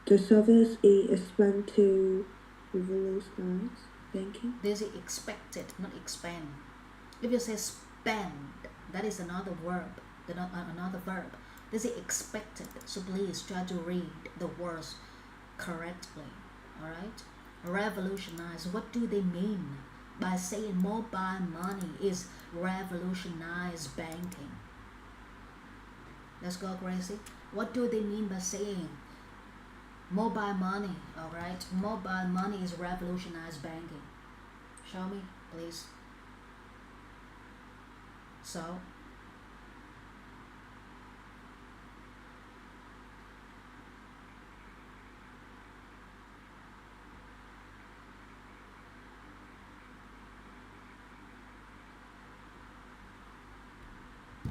The service is expand to revolutionize banking. This is expected, not expand. If you say spend, that is another verb. Another verb. This is expected. So please try to read the words correctly. Alright? Revolutionize. What do they mean by saying mobile money is revolutionize banking? Let's go, Gracie. What do they mean by saying mobile money? Alright? Mobile money is revolutionize banking. Show me, please.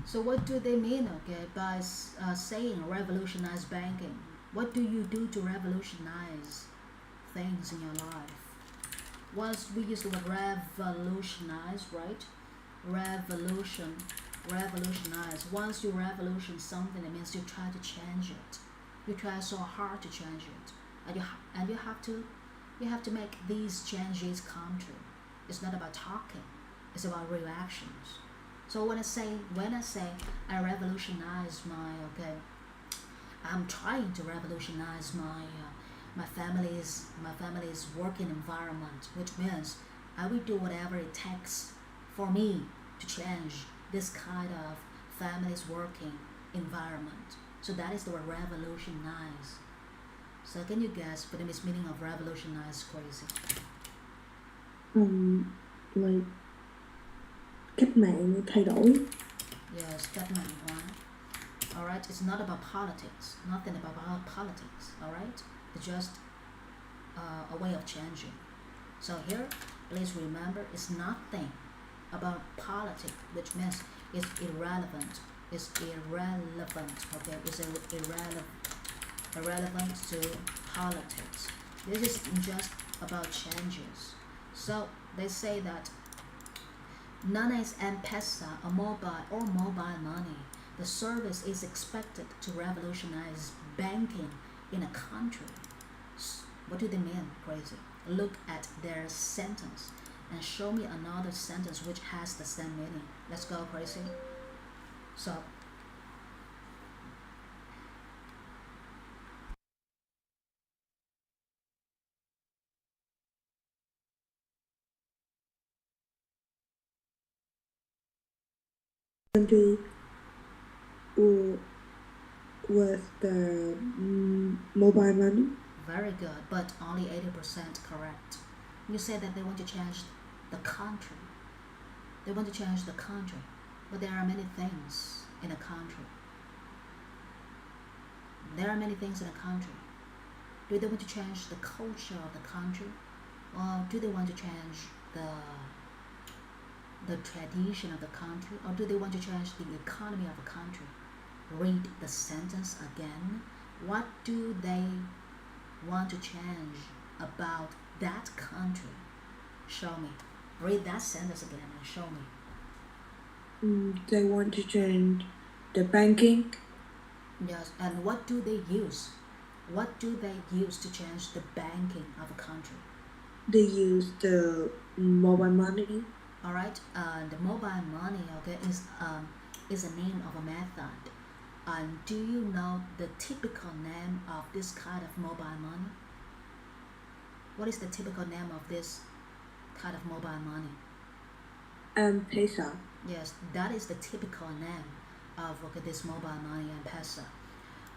So what do they mean, okay, by saying revolutionize banking? What do you do to revolutionize things in your life? Once we use the word revolutionize, right? Revolutionize. Once you revolution something, it means you try to change it. You try so hard to change it, and you have to make these changes come true. It's not about talking; it's about real actions. So when I say I revolutionize I'm trying to revolutionize my family's working environment, which means I will do whatever it takes for me to change this kind of family's working environment. So that is the word revolutionize. So can you guess what the meaning of revolutionize, Crazy? Like cách mạng thay đổi. Yes, cách mạng hóa. Alright, it's not about politics. Nothing about politics. Alright, it's just a way of changing. So here, please remember, it's nothing about politics, which means it's irrelevant. It's irrelevant. Okay, it's irrelevant to politics. This is just about changes. So they say that known as M-Pesa or mobile money, the service is expected to revolutionize banking in a country. What do they mean, Crazy? Look at their sentence and show me another sentence which has the same meaning. Let's go, Crazy. So country with the mobile money. very good, but only 80% correct. You said that they want to change the country. They want to change the country, but there are many things in a country. There are many things in a country. Do they want to change the culture of the country, or do they want to change the tradition of the country, or do they want to change the economy of the country? Read the sentence again. What do they want to change about that country? Show me. Read that sentence again and show me. They want to change the banking. Yes, and what do they use? What do they use to change the banking of a country? They use the mobile money. All right, the mobile money, okay, is a name of a method. And do you know the typical name of this kind of mobile money? What is the typical name of this kind of mobile money? M-Pesa. Yes, that is the typical name of this mobile money M-Pesa.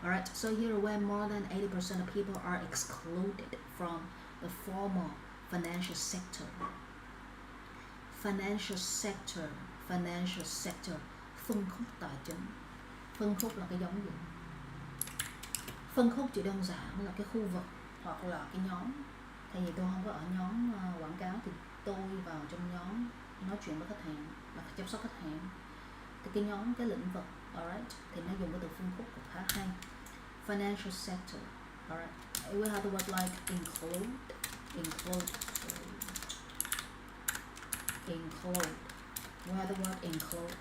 Alright, so here where more than 80% of people are excluded from the formal financial sector. Financial sector. Phân khúc tài chính. Phân khúc là cái giống gì? Phân khúc chỉ đơn giản là cái khu vực hoặc là cái nhóm. Thay vì tôi không có ở nhóm quảng cáo thì tôi vào trong nhóm nói chuyện với khách hàng, là chăm sóc khách hàng. Thì cái nhóm, cái lĩnh vực, alright, thì nó dùng cái từ phân khúc khá hay. Financial sector, alright. We have the word like include. We have the word include.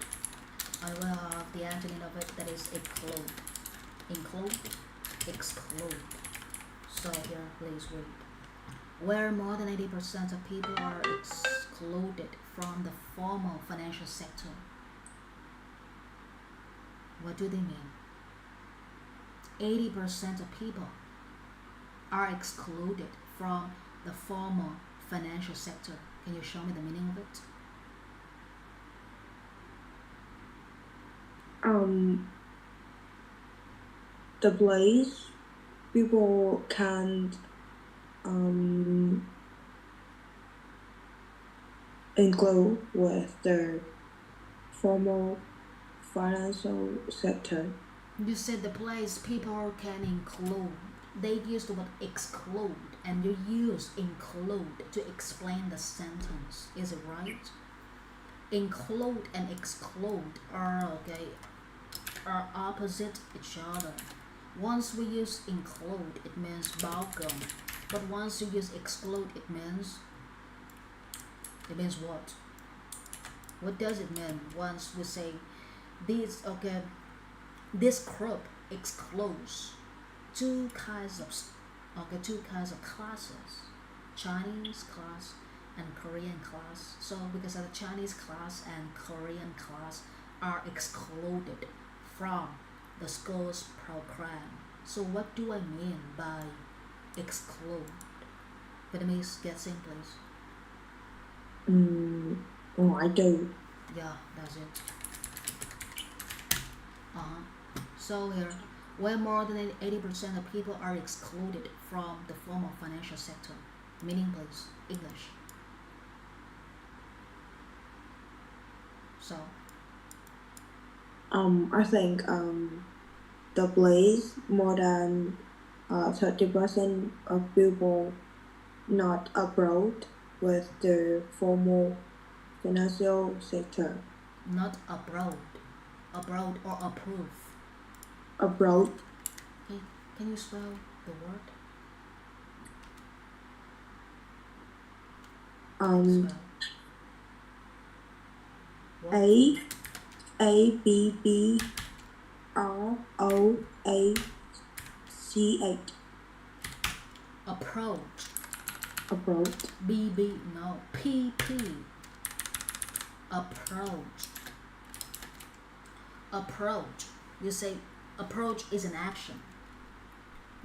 And we have the antonym of it, that is exclude. include, exclude. So here, please read. Where more than 80% of people are excluded from the formal financial sector. What do they mean? 80% of people are excluded from the formal financial sector. Can you show me the meaning of it? The place people can't include with the formal financial sector. You said the place people can include. They use the word exclude, and you use include to explain the sentence. Is it right? Include and exclude are opposite each other. Once we use include, it means bao gồm, but once you use exclude, it means what? What does it mean once we say this group excludes two kinds of classes, Chinese class and Korean class. So because the Chinese class and Korean class are excluded from the school's program. So what do I mean by exclude? Vietnamese, get in please. I do. Yeah, that's it. So here, where more than 80% of people are excluded from the formal financial sector. Meaning please, English. So I think the place more than 30% of people not abroad with the formal financial sector. not abroad or approve. Abroad. Okay, can you spell the word? Spell. What? ABBROACH. Approach. Abroad. BB, no. PP. Approach. Approach. You say approach is an action.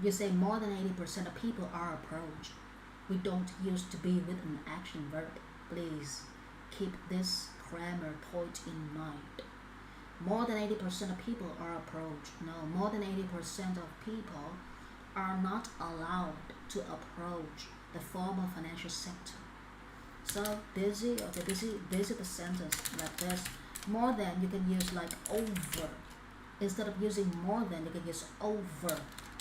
You say more than 80% of people are approached. We don't use to be with an action verb. Please keep this grammar point in mind. More than 80% of people are approached. No, more than 80% of people are not allowed to approach the formal financial sector. So this is the sentence like this. More than you can use like over. Instead of using more than, you can use over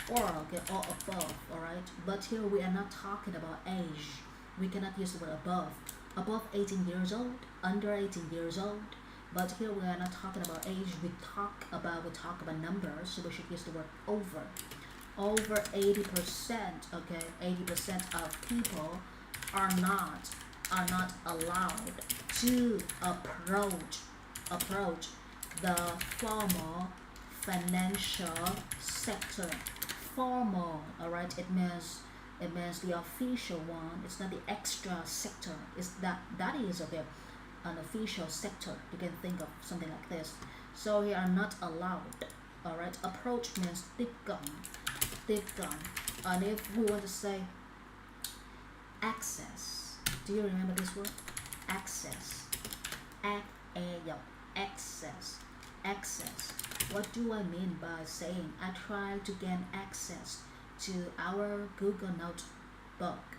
or above, alright? But here we are not talking about age. We cannot use the word above. Above 18 years old, under 18 years old. But here we are not talking about age. We talk about numbers, so we should use the word over. Over 80%, 80% of people are not allowed to approach the formal financial sector. Formal, alright, it means the official one. It's not the extra sector. It's that is an official sector. You can think of something like this. So we are not allowed. Alright, approach means tiếp cận. And if we want to say access, do you remember this word? Access. Access. What do I mean by saying I try to gain access to our Google Notebook?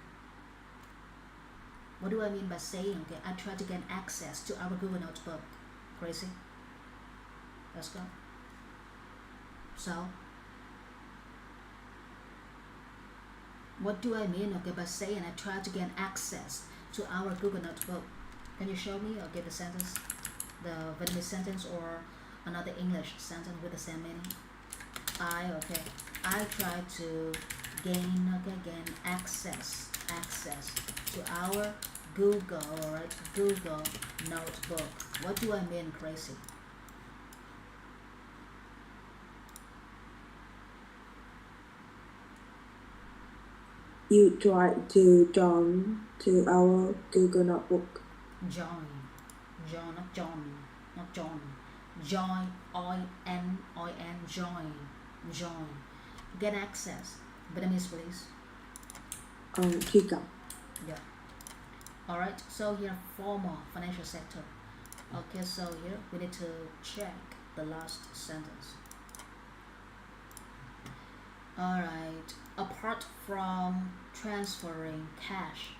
What do I mean by saying I try to gain access to our Google Notebook? Crazy? Let's go. So what do I mean by saying I try to gain access to our Google Notebook? Can you show me the sentence, the Vietnamese sentence or another English sentence with the same meaning? I try to gain access to our Google Notebook. What do I mean, crazy? you try to join to our Google Notebook. Join, not John, not John. Join, I-N, join. Get access. Vietnamese, please. Truy cập. Yeah. Alright, so here, formal financial sector. Okay, so here we need to check the last sentence. Alright, apart from transferring cash,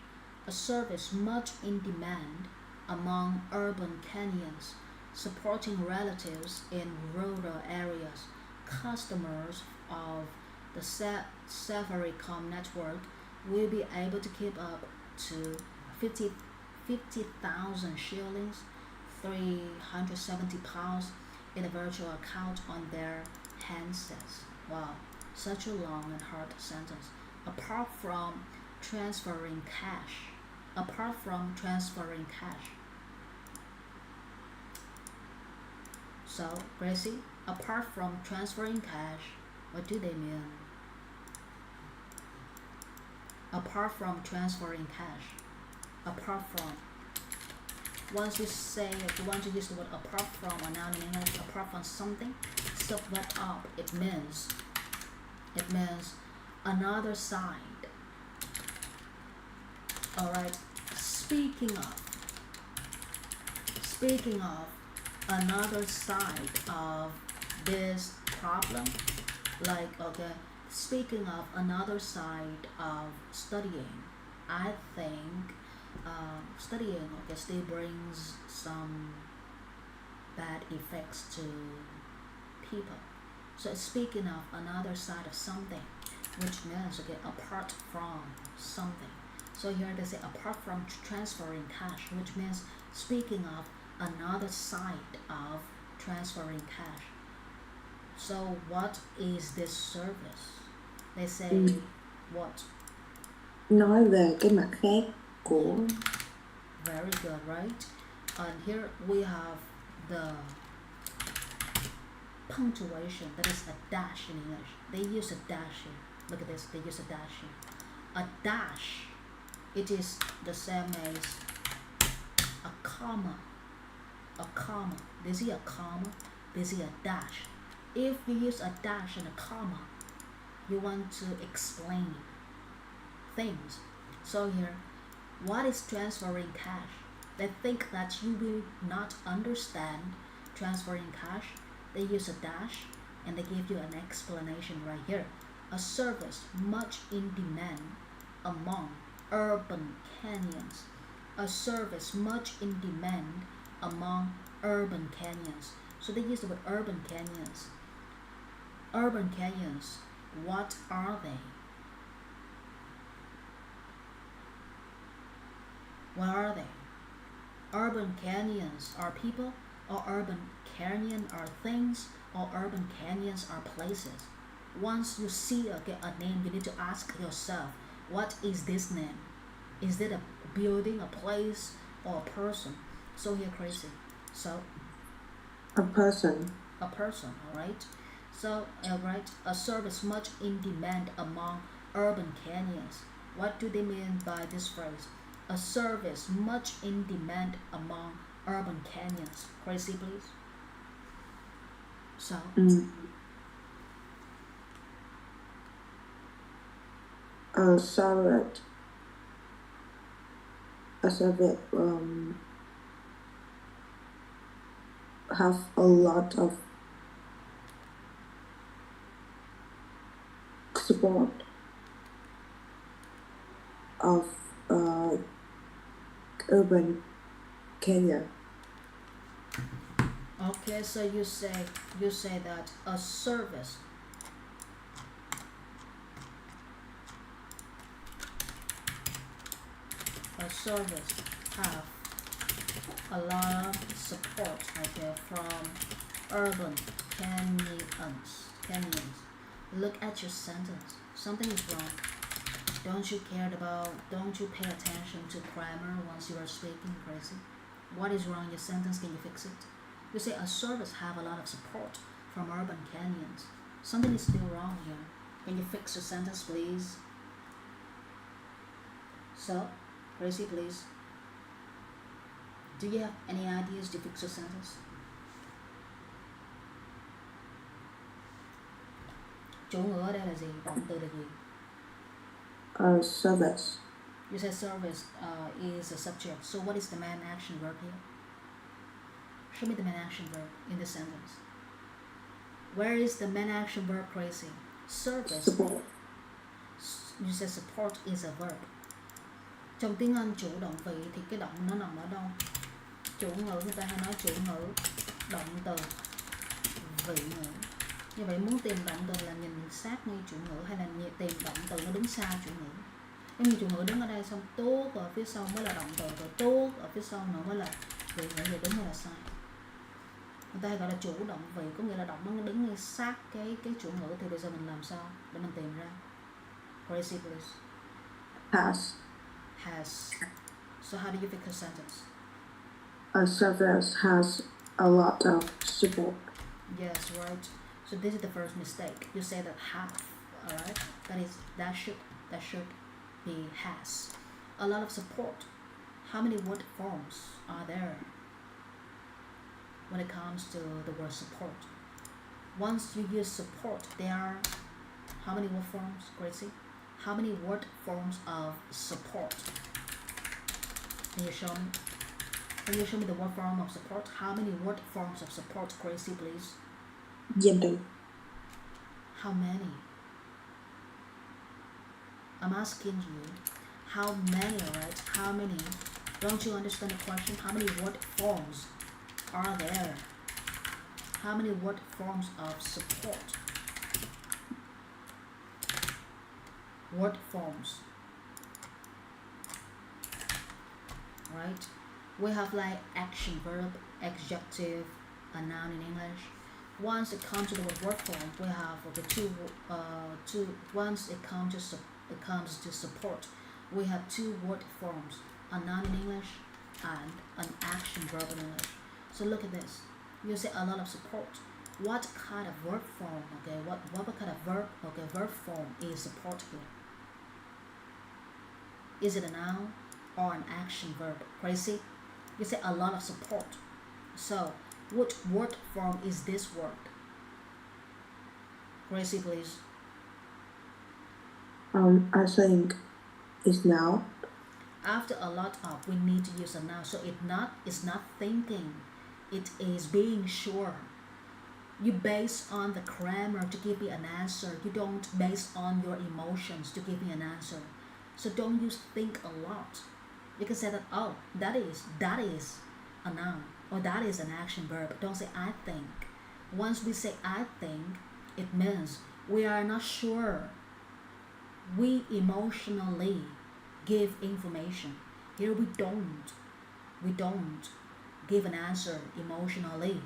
a service much in demand among urban Kenyans, supporting relatives in rural areas, customers of the Safaricom network will be able to keep up to 50,000 shillings, 370 pounds in a virtual account on their handsets. Wow, such a long and hard sentence. Apart from transferring cash. So, Gracie, apart from transferring cash, what do they mean? Apart from transferring cash. Apart from. Once you use the word apart from, or noun in English, apart from something, sub that up, it means another side. Alright, speaking of another side of this problem, like, okay, speaking of another side of studying, I think studying still brings some bad effects to people. So speaking of another side of something, which means apart from something. So here they say apart from transferring cash, which means speaking of another side of transferring cash. So what is this service? They say what? Nói về cái mặt khác của. Very good, right? And here we have the punctuation, that is a dash in English. They use a dash here. Look at this, they use a dash here. A dash, it is the same as a comma. This is a comma, this is a dash. If you use a dash and a comma, you want to explain things. So here, what is transferring cash? They think that you will not understand transferring cash. They use a dash and they give you an explanation right here. A service much in demand among urban Kenyans. A service much in demand among urban Kenyans. So they use the word urban Kenyans. Urban Kenyans, what are they? What are they? Urban Kenyans are people, or urban Kenyan are things, or urban Kenyans are places. Once you see a name, you need to ask yourself, what is this name? Is it a building, a place, or a person? So here, crazy. So a person. A person, alright? So, alright, a service much in demand among urban Kenyans. What do they mean by this phrase? A service much in demand among urban Kenyans. Crazy, please. So, a service have a lot of support of urban Kenya. Okay, so you say that a service have a lot of support, from urban Kenyans. Look at your sentence. Something is wrong. Don't you pay attention to grammar once you are speaking, crazy? What is wrong in your sentence? Can you fix it? You say a service have a lot of support from urban Kenyans. Something is still wrong here. Can you fix your sentence, please? So, Gracie, please. Do you have any ideas to fix your sentence? Chủ ngữ ở đây là gì? Động từ là gì? Service. You said service is a subject. So what is the main action verb here? Show me the main action verb in the sentence. Where is the main action verb, Gracie? Service. Support. You said support is a verb. Trong tiếng Anh chủ động vị thì cái động nó nằm ở đâu? Chủ ngữ người ta hay nói chủ ngữ, động từ, vị ngữ. Như vậy muốn tìm động từ là nhìn sát ngay chủ ngữ hay là tìm động từ nó đứng xa chủ ngữ? Nếu như chủ ngữ đứng ở đây xong tốt ở phía sau mới là động từ, rồi tốt ở phía sau nữa mới là vị ngữ, thì đúng hay là sai? Người ta hay gọi là chủ động vị, có nghĩa là động nó đứng ngay sát cái chủ ngữ. Thì bây giờ mình làm sao để mình tìm ra? Gracie, please. Has. Has. So how do you fix a sentence? A service has a lot of support. Yes, right. So this is the first mistake. You say that have, alright? That should be has. A lot of support. How many word forms are there when it comes to the word support? Once you use support, there are how many word forms, Gracie? How many word forms of support? Can you show me the word form of support? How many word forms of support, Gracie, please? Danh từ. How many? I'm asking you, how many, right? How many? Don't you understand the question? How many word forms are there? How many word forms of support? Word forms. Right? We have like action verb, adjective, a noun in English. Once it comes to the word form, we have two. Once it comes to support, we have two word forms: a noun in English and an action verb in English. So look at this. You say a lot of support. What kind of verb form? Okay, what kind of verb? Okay, verb form is support here. Is it a noun or an action verb? Gracie, you say a lot of support. So what word form is this word? Gracie, please. I think it's now. After a lot of, we need to use a noun. So it's not thinking. It is being sure. You base on the grammar to give me an answer. You don't base on your emotions to give me an answer. So don't use think a lot. You can say that, oh, that is a noun, or that is an action verb. Don't say I think. Once we say I think, it means we are not sure. We emotionally give information. Here we don't give an answer emotionally.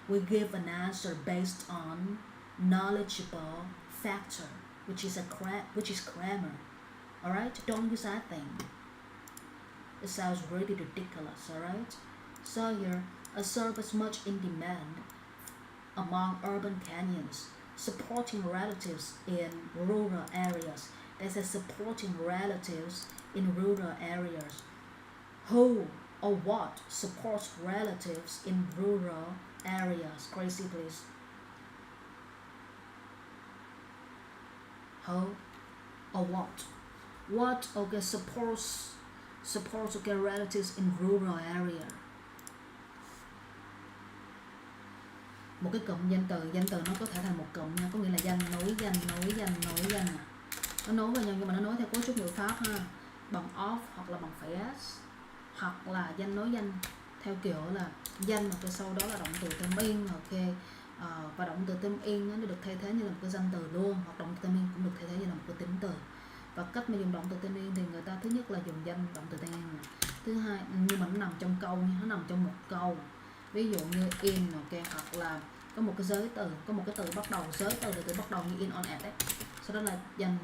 We give an answer based on knowledgeable factor, which is grammar. Alright? Don't use I think. It sounds really ridiculous, alright? So here, a service much in demand among urban canyons, supporting relatives in rural areas. They say supporting relatives in rural areas. Who or what supports relatives in rural areas? Gracie, please. Who or what? What, okay, supports okay, relatives in rural area. Một cái cụm danh từ nó có thể thành một cụm nha, có nghĩa là danh nối danh à. Nó nối với nhau nhưng mà nó nối theo cấu trúc ngữ pháp ha, bằng of hoặc là bằng phải s, hoặc là danh nối danh theo kiểu là danh và sau đó là động từ thêm in, ok, và động từ thêm in nó được thay thế như là một cái danh từ luôn, hoặc động từ thêm in cũng được thay thế như là một cái tính từ. Và cách mà dùng động từ tên in thì người ta thứ nhất là dùng danh động từ tên in này. Thứ hai, nhưng mà nó nằm trong câu nha, nó nằm trong một câu. Ví dụ như in, ok, hoặc là có một cái giới từ, có một cái từ bắt đầu, giới từ là từ bắt đầu như in, on, at đấy. Sau đó là danh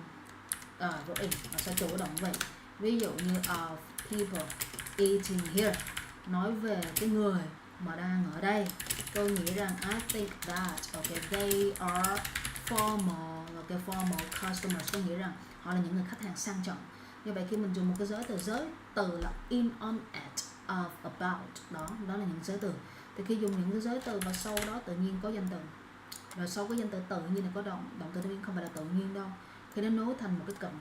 rồi in và sẽ chủ động vậy. Ví dụ như people eating here, nói về cái người mà đang ở đây. Tôi nghĩ rằng I think that, okay, they are formal, okay, formal customers. Tôi nghĩ rằng họ là những người khách hàng sang trọng. Như vậy khi mình dùng một cái giới từ là in, on, at, of, about, đó là những giới từ. Thì khi dùng những cái giới từ và sau đó tự nhiên có danh từ, rồi sau cái danh từ tự nhiên là có động từ thêm, không phải là tự nhiên đâu, khi nó nối thành một cái cụm.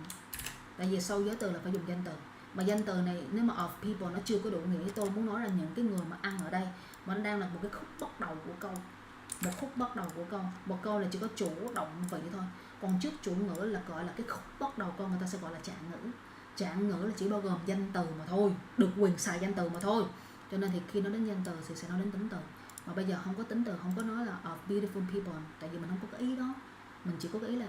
Tại vì sau giới từ là phải dùng danh từ, mà danh từ này nếu mà of people nó chưa có đủ nghĩa. Tôi muốn nói rằng những cái người mà ăn ở đây mà nó đang là một cái khúc bắt đầu của câu, một khúc bắt đầu của câu. Một câu là chỉ có chủ động vị thôi, còn trước chủ ngữ là gọi là cái khúc bắt đầu câu, người ta sẽ gọi là trạng ngữ. Trạng ngữ là chỉ bao gồm danh từ mà thôi, được quyền xài danh từ mà thôi. Cho nên thì khi nói đến danh từ thì sẽ nói đến tính từ. Mà bây giờ không có tính từ, không có nói là of beautiful people, tại vì mình không có cái ý đó. Mình chỉ có cái ý là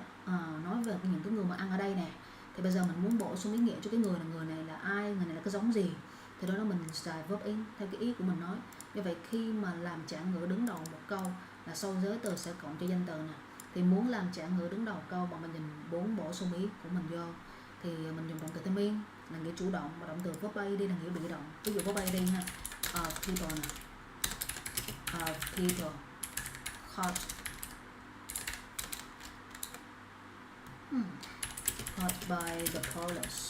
nói về những cái người mà ăn ở đây nè. Thì bây giờ mình muốn bổ sung ý nghĩa cho cái người này là ai, người này là cái giống gì, thì đó mình xài verb in theo cái ý của mình nói. Như vậy khi mà làm trạng ngữ đứng đầu một câu là sau giới từ sẽ cộng cho danh từ nè. Thì muốn làm trạng ngữ đứng đầu câu mà mình muốn bổ sung ý của mình vô thì mình dùng động từ thêm in là nghĩa chủ động, và động từ verb id là nghĩa bị động. Ví dụ verb id ha, people nè, people caught by the police.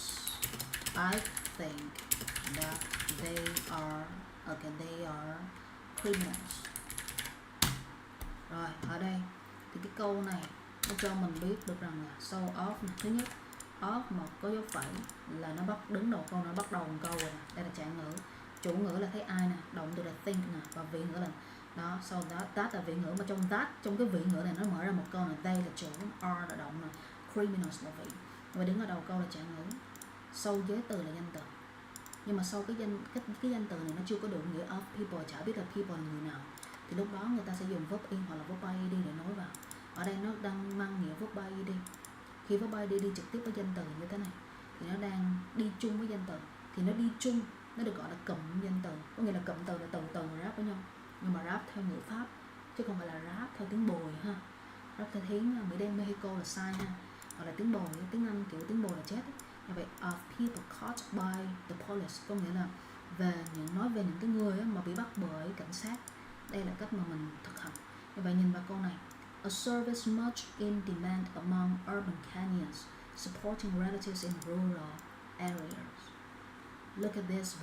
I think that they are criminals. Rồi ở đây thì cái câu này nó cho mình biết được rằng là sau of này, thứ nhất of mà có dấu phẩy là nó bắt đứng đầu câu, nó bắt đầu một câu rồi nè. Đây là trạng ngữ, chủ ngữ là thấy ai nè, động từ là think nè, và vị ngữ là đó, sau đó that là vị ngữ, mà trong cái vị ngữ này nó mở ra một câu là they là chủ, are là động nè, criminals là vị, và đứng ở đầu câu là trạng ngữ, sau giới từ là danh từ. Nhưng mà sau cái danh từ này nó chưa có đủ nghĩa of people, chả biết là people là người nào, thì lúc đó người ta sẽ dùng verb in hoặc là verb id để nối vào. Ở đây nó đang mang nghĩa verb id. Khi verb id đi trực tiếp với danh từ như thế này thì nó đang đi chung với danh từ, thì nó đi chung, nó được gọi là cụm danh từ, có nghĩa là cụm từ là từ ráp với nhau, nhưng mà ráp theo ngữ pháp chứ không phải là ráp theo tiếng bồi ha. Ráp theo tiếng Mỹ đen Mexico là sai ha, hoặc là tiếng bồi, tiếng Anh kiểu tiếng bồi là chết ấy. Như vậy of people caught by the police có nghĩa là nói về những cái người mà bị bắt bởi cảnh sát. Đây là cách mà mình thực hành. Như vậy nhìn vào câu này, a service much in demand among urban canyons, supporting relatives in rural areas. Look at this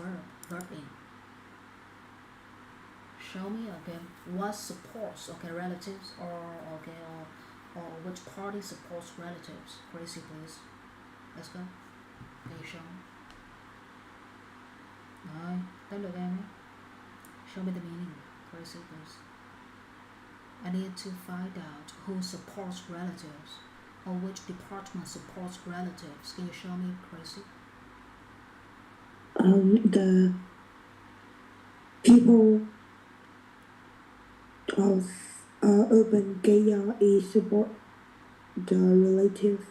verb in. Show me again what supports relatives or which party supports relatives. Gracie, please. Let's go. Can you show me? Rồi, tới lượt em ấy. Show me the meaning. Gracie, please. I need to find out who supports relatives or which department supports relatives. Can you show me, Gracie? The people of urban area support the relative.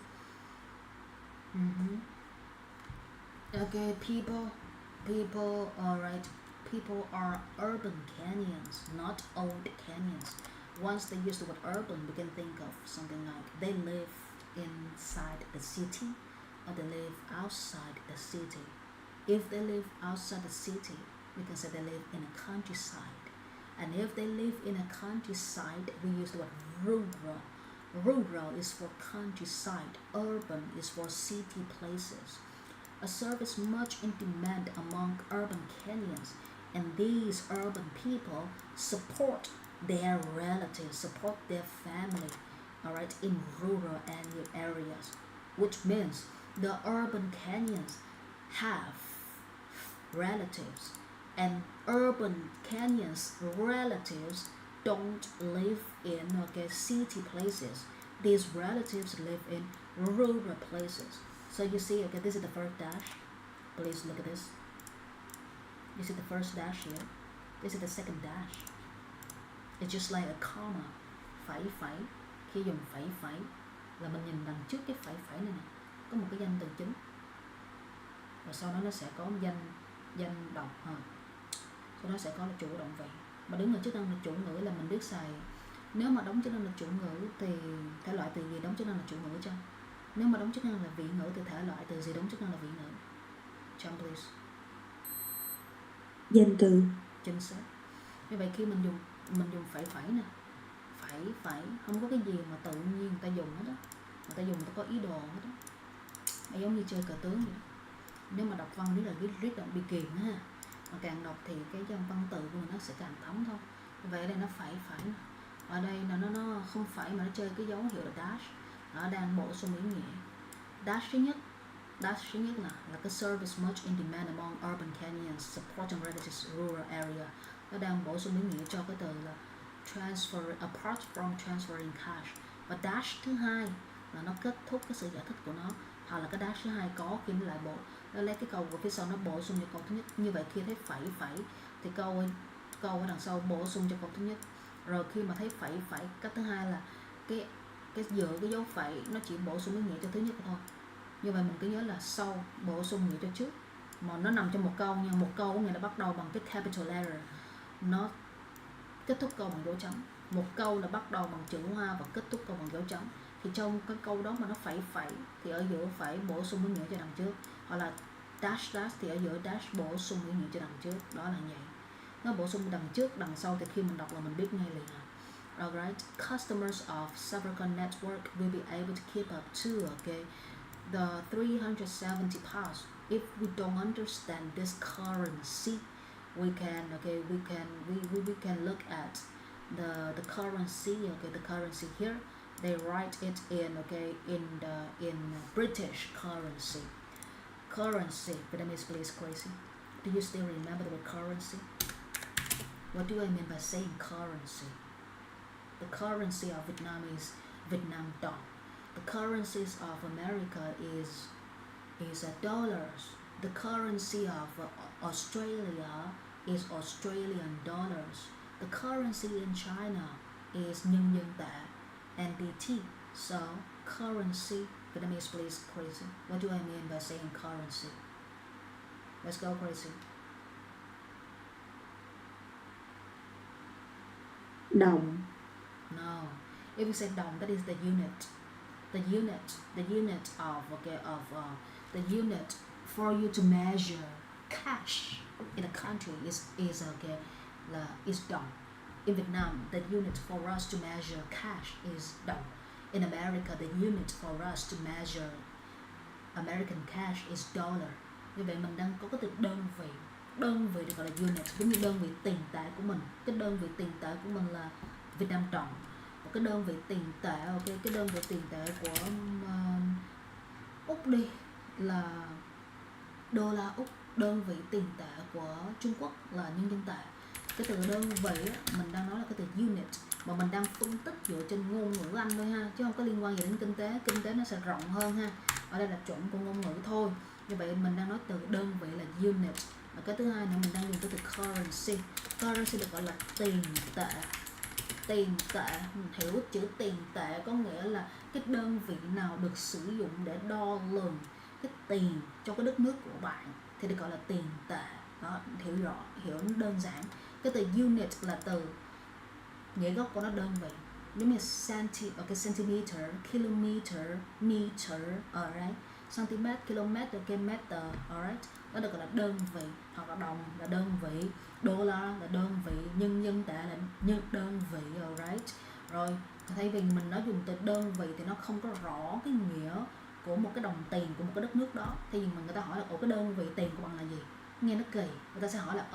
Okay, people, alright. People are urban canyons, not old canyons. Once they use the word urban, we can think of something like they live inside the city or they live outside the city. If they live outside the city, we can say they live in a countryside. And if they live in a countryside, we use the word rural. Rural is for countryside, urban is for city places. A service much in demand among urban canyons, and these urban people support their relatives, support their family, alright, in rural areas, which means the urban canyons have relatives, and urban canyons relatives don't live in city places. These relatives live in rural places. So you see, this is the first dash. Please look at this. You see the first dash here. This is the second dash. It's just like a comma. Phẩy. Khi dùng phẩy là mình nhìn đằng trước cái phẩy này nè, có một cái danh từ chính, và sau đó nó sẽ có danh động ha. Sau đó sẽ có là chủ động vị, mà đứng ở chức năng là chủ ngữ là mình biết xài. Nếu mà đóng chức năng là chủ ngữ thì thể loại từ gì đóng chức năng là chủ ngữ cho. Nếu mà đóng chức năng là vị ngữ thì thể loại từ gì đóng chức năng là vị ngữ. John, please. Danh từ. Chính xác. Như vậy khi mình dùng phẩy nè, phẩy không có cái gì mà tự nhiên người ta dùng hết á. Người ta dùng, người ta có ý đồ hết á. Giống như chơi cờ tướng vậy đó. Nếu mà đọc văn rất là bị kìm ha, mà càng đọc thì cái dòng văn tự của mình nó sẽ càng thấm thôi. Vậy ở đây nó phải ở đây nó không phải mà nó chơi cái dấu hiệu là dash, nó đang bổ sung ý nghĩa. Dash thứ nhất là cái service much in demand among urban Kenyans supporting relatives rural area. Nó đang bổ sung ý nghĩa cho cái từ là transfer apart from transferring cash. Và dash thứ hai là nó kết thúc cái sự giải thích của nó, hoặc là cái dash thứ hai có khi nó lại nó lấy cái câu của phía sau nó bổ sung cho câu thứ nhất. Như vậy khi thấy phẩy thì câu ở đằng sau bổ sung cho câu thứ nhất. Rồi khi mà thấy phẩy cách thứ hai là cái giữa cái dấu phẩy nó chỉ bổ sung ý nghĩa cho thứ nhất thôi. Như vậy mình cứ nhớ là sau bổ sung nghĩa cho trước, mà nó nằm trong một câu nha. Một câu của người nó bắt đầu bằng cái capital letter, nó kết thúc câu bằng dấu chấm. Một câu là bắt đầu bằng chữ Hoa và kết thúc câu bằng dấu chấm. Thì trong cái câu đó mà nó phẩy thì ở giữa phải bổ sung ý nghĩa cho đằng trước, hoặc là dash thì ở giữa dash bổ sung ý nghĩa cho đằng trước. Đó là vậy, nó bổ sung đằng trước đằng sau thì khi mình đọc là mình biết ngay liền. Alright, customers of Safaricom network will be able to keep up to the 370 pounds. If we don't understand this currency, we can look at the currency. The currency here they write it in British currency. Vietnamese please crazy. Do you still remember the word currency? What do I mean by saying currency? The currency of Vietnam is Vietnam đồng. The currencies of America is dollars. The currency of Australia is Australian dollars. The currency in China is nhân dân tệ, NDT. So currency, Vietnamese please crazy. What do I mean by saying currency? Let's go crazy. Đồng. No. If we say đồng, that is the unit. The unit of the unit for you to measure cash in a country is đồng. In Vietnam, the unit for us to measure cash is đồng. In America, the unit for us to measure American cash is dollar. Như vậy mình đang có cái từ đơn vị. Đơn vị được gọi là unit, giống như đơn vị tiền tệ của mình. Cái đơn vị tiền tệ của mình là Việt Nam đồng. Cái đơn vị tiền tệ, cái đơn vị tiền tệ của Úc đi là đô la Úc. Đơn vị tiền tệ của Trung Quốc là nhân dân tệ. Cái từ đơn vị mình đang nói là cái từ unit, mà mình đang phân tích dựa trên ngôn ngữ Anh thôi ha, chứ không có liên quan gì đến kinh tế. Kinh tế nó sẽ rộng hơn ha. Ở đây là chuẩn của ngôn ngữ thôi. Như vậy mình đang nói từ đơn vị là unit. Và cái thứ hai nữa mình đang dùng cái từ currency. Currency được gọi là tiền tệ. Tiền tệ, mình hiểu chữ tiền tệ có nghĩa là cái đơn vị nào được sử dụng để đo lường cái tiền cho cái đất nước của bạn thì được gọi là tiền tệ. Đó, hiểu rõ, hiểu đơn giản. Cái từ unit là từ nghĩa gốc của nó đơn vị, giống như centimeter, kilometer, meter, alright, cm, km, meter, alright, đó được gọi là đơn vị. Hoặc là đồng là đơn vị, đô la là đơn vị, nhân dân tệ là đơn vị, alright. Rồi thay vì mình nói dùng từ đơn vị thì nó không có rõ cái nghĩa của một cái đồng tiền của một cái đất nước đó. Thì mình người ta hỏi là cái đơn vị tiền của bạn là gì, nghe nó kỳ. Người ta sẽ hỏi là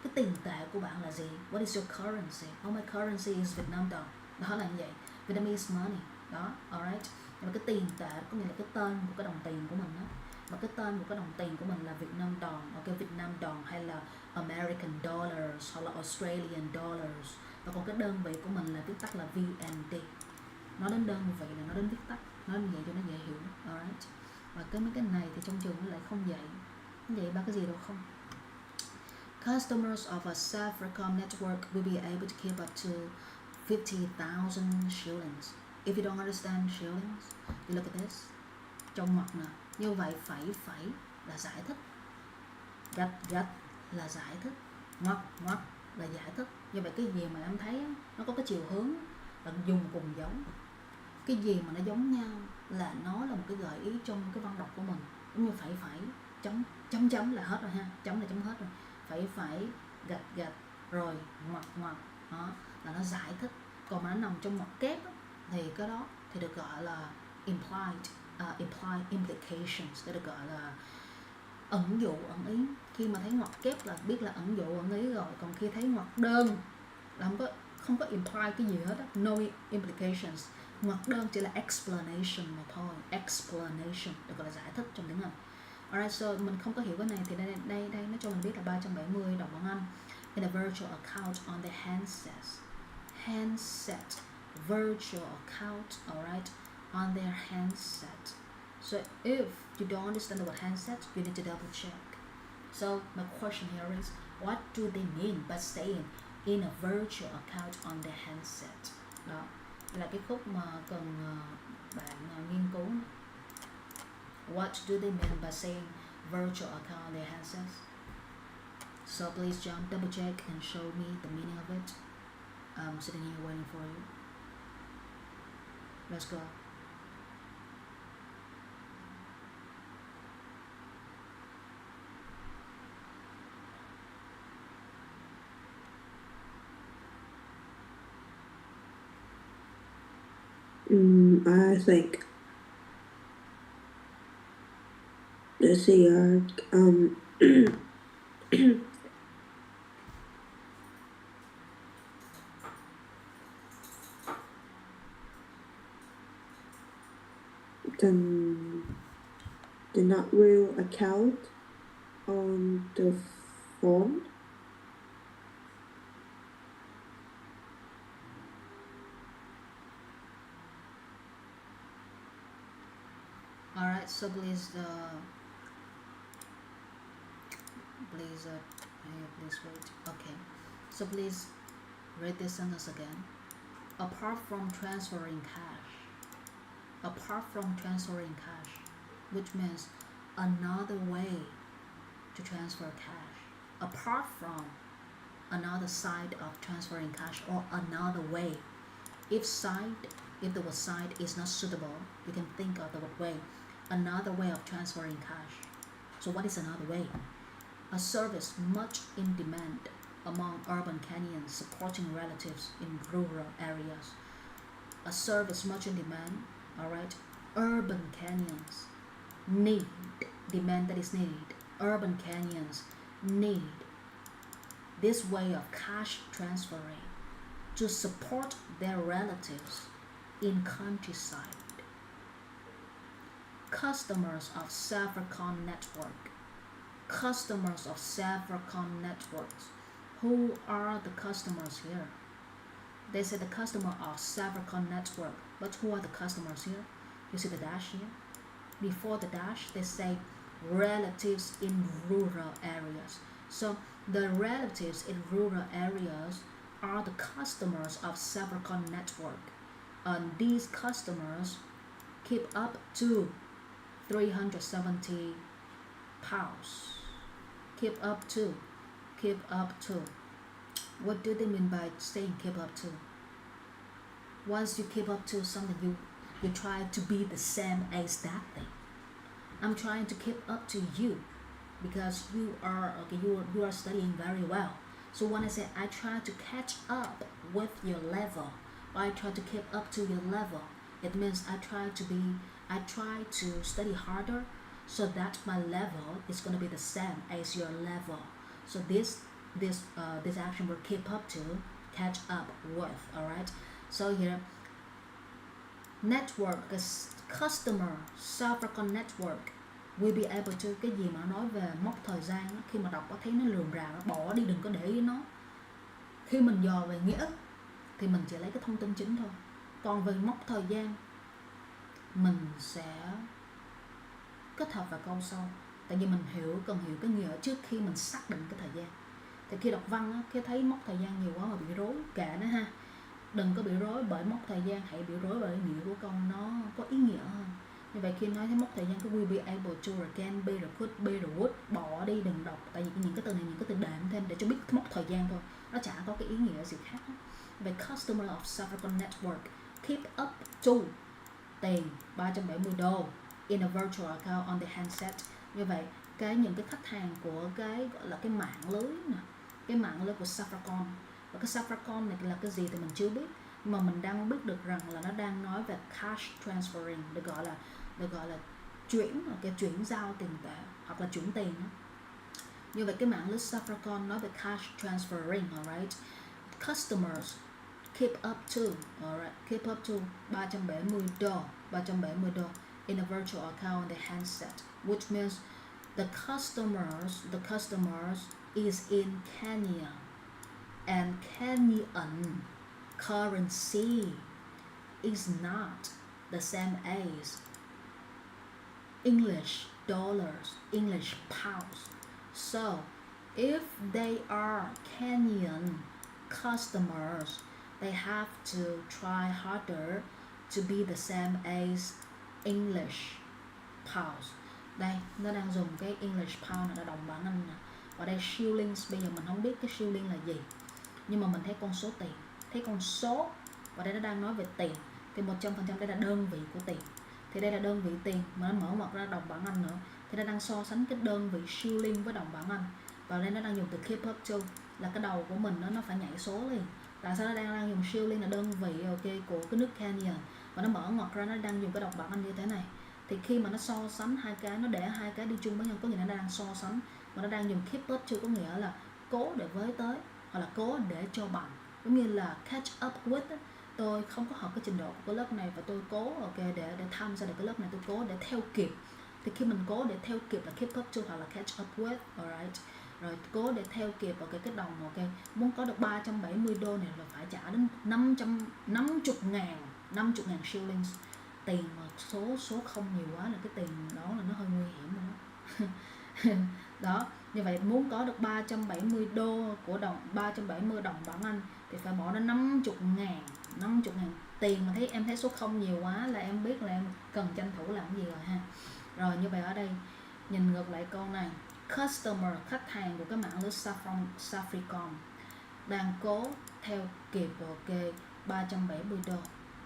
cái tiền tệ của bạn là gì? What is your currency? My currency is Vietnam đồng. Đó là như vậy, Vietnamese money. Đó, alright. Và cái tiền tệ có nghĩa là cái tên của cái đồng tiền của mình đó. Và cái tên của cái đồng tiền của mình là Việt Nam đồng, Việt Nam đồng hay là American dollars hoặc là Australian dollars. Và còn cái đơn vị của mình là viết tắt là VND. Nói đến đơn vị là nói đến viết tắt, nói như vậy cho nó dễ hiểu, alright. Và mấy cái này thì trong trường nó lại không dạy. Nó dạy ba cái gì đâu không. Customers of a Safaricom network will be able to keep up to 50,000 shillings. If you don't understand shillings, you look at this. Trong ngoặc nè, như vậy phẩy là giải thích, gạch là giải thích, ngoặc là giải thích. Như vậy cái gì mà em thấy nó có cái chiều hướng là dùng cùng giống. Cái gì mà nó giống nhau là nó là một cái gợi ý trong cái văn đọc của mình. Giống như phẩy, chấm là hết rồi ha, chấm là chấm hết rồi. Phẩy, gạch, rồi ngoặc, đó là nó giải thích. Còn mà nó nằm trong ngoặc kép thì cái đó thì được gọi là implied implications, để được gọi là ẩn dụ ẩn ý. Khi mà thấy ngoặc kép là biết là ẩn dụ ẩn ý rồi, còn khi thấy ngoặc đơn là không có imply cái gì hết á, no implications. Ngoặc đơn chỉ là explanation mà thôi, explanation được gọi là giải thích trong tiếng Anh. Alright, so mình không có hiểu cái này thì đây nó cho mình biết là 370 đọc bằng Anh. In a virtual account on the handset, virtual account, alright, on their handset. So if you don't understand the word handset, you need to double check. So my question here is, what do they mean by saying in a virtual account on their handset? Đó là cái khúc mà cần bạn nghiên cứu. What do they mean by saying virtual account on their handsets? So please John, double check and show me the meaning of it. I'm sitting here waiting for you. Let's go. I think, let's see, the not real account on the phone. Alright, so please wait. Okay, so please read this sentence again. Apart from transferring cash, which means another way to transfer cash, apart from another side of transferring cash, or another way. If the word side is not suitable, you can think of the word way. Another way of transferring cash. So what is another way? A service much in demand among urban Kenyans supporting relatives in rural areas. A service much in demand, alright? Urban Kenyans need, demand that is needed. Urban Kenyans need this way of cash transferring to support their relatives in countryside. Customers of Safaricom network. Who are the customers here? They say the customer of Safaricom network, but who are the customers here? You see the dash here? Before the dash, they say relatives in rural areas. So the relatives in rural areas are the customers of Safaricom network, and these customers keep up to 370 pounds. Keep up to. What do they mean by saying keep up to? Once you keep up to something, you try to be the same as that thing. I'm trying to keep up to you because you are studying very well. So when I say I try to catch up with your level, or I try to keep up to your level, it means I try to study harder so that my level is going to be the same as your level. So this action will keep up to, catch up with. Alright, so here network, customer Safaricom network will be able to, cái gì mà nói về mốc thời gian đó, khi mà đọc có thấy nó lườm rà, nó bỏ đi, đừng có để ý nó. Khi mình dò về nghĩa thì mình chỉ lấy cái thông tin chính thôi, còn về mốc thời gian mình sẽ kết hợp vào câu sau, tại vì mình cần hiểu cái nghĩa trước khi mình xác định cái thời gian. Thì khi đọc văn á, khi thấy mốc thời gian nhiều quá mà bị rối, kệ nó ha, đừng có bị rối bởi mốc thời gian, hãy bị rối bởi nghĩa của câu nó có ý nghĩa hơn. Như vậy khi nói thấy mốc thời gian có will be able to, rồi can be, rồi could be, rồi would, bỏ đi, đừng đọc, tại vì những cái từ này, những cái từ đệm thêm để cho biết mốc thời gian thôi, nó chả có cái ý nghĩa gì khác. Vậy customer of Safaricom network keep up to tiền 370 đô in a virtual account on the handset. Như vậy những cái khách hàng của cái gọi là cái mạng lưới nè, cái mạng lưới của Safaricom, và cái Safaricom này là cái gì thì mình chưa biết, nhưng mà mình đang biết được rằng là nó đang nói về cash transferring, được gọi là chuyển, chuyển giao tiền tệ hoặc là chuyển tiền đó. Như vậy cái mạng list Safaricom nói về cash transferring, alright. Customers keep up to, alright, keep up to $370 in a virtual account on the handset, which means the customers is in Kenya, and Kenyan currency is not the same as English dollars, English pounds. So if they are Kenyan customers, they have to try harder to be the same as English pounds. Đây, nó đang dùng cái English pound là đồng bảng Anh nè. Ở đây shillings, bây giờ mình không biết cái shilling là gì, nhưng mà mình thấy con số tiền, thấy con số, và đây nó đang nói về tiền, thì 100% đây là đơn vị của tiền. Thì đây là đơn vị tiền mà nó mở ngoặc ra đồng bảng Anh nữa, thì nó đang so sánh cái đơn vị shilling với đồng bảng Anh. Và đây nó đang dùng từ keep up to, là cái đầu của mình nó phải nhảy số liền. Tại sao nó đang dùng shilling là đơn vị của cái nước Kenya, và nó mở ngoặc ra nó đang dùng cái đồng bảng Anh như thế này. Thì khi mà nó so sánh hai cái, nó để hai cái đi chung với nhau, có nghĩa là nó đang so sánh, và nó đang dùng keep up to có nghĩa là cố để với tới, hoặc là cố để cho bằng, giống như là catch up with. Tôi không có học cái trình độ của cái lớp này và tôi cố để tham gia được cái lớp này, tôi cố để theo kịp. Thì khi mình cố để theo kịp là keep up to hoặc là catch up with, alright. Rồi cố để theo kịp cái đồng, muốn có được $370 này là phải trả đến 50.000 shillings. Tiền mà số không nhiều quá là cái tiền đó là nó hơi nguy hiểm rồi đó. Đó, như vậy muốn có được $370 của đồng, 370 đồng bảng Anh thì phải bỏ đến 50.000 tiền. Mà em thấy số không nhiều quá là em biết là em cần tranh thủ làm gì rồi ha. Rồi như vậy ở đây nhìn ngược lại câu này, customer, khách hàng của cái mạng list Safaricom đang cố theo kịp $370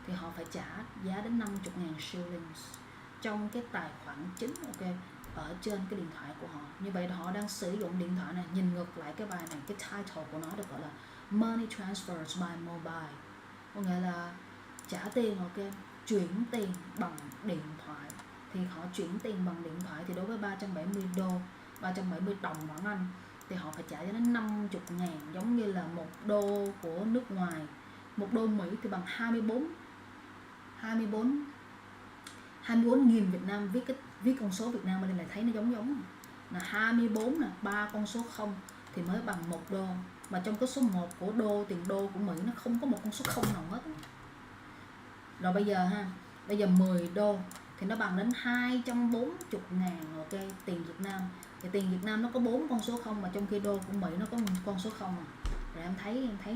thì họ phải trả giá đến 50.000 shillings trong cái tài khoản chính ở trên cái điện thoại của họ. Như vậy họ đang sử dụng điện thoại này. Nhìn ngược lại cái bài này, cái title của nó được gọi là Money Transfers by Mobile, có nghĩa là trả tiền, chuyển tiền bằng điện thoại. Thì họ chuyển tiền bằng điện thoại thì đối với 370 đồng bảng Anh thì họ phải trả cho đến 50.000, giống như là $1 của nước ngoài. $1 Mỹ thì bằng 24.000 Việt Nam. Viết con số Việt Nam ở đây lại thấy nó giống là 24 nè, 3 con số 0 thì mới bằng $1. Mà trong cái số 1 của tiền đô của Mỹ nó không có một con số 0 nào hết. Rồi bây giờ 10 đô thì nó bằng đến 240.000 tiền Việt Nam. Thì tiền Việt Nam nó có 4 con số 0, mà trong khi đô của Mỹ nó có một con số 0 à. Rồi em thấy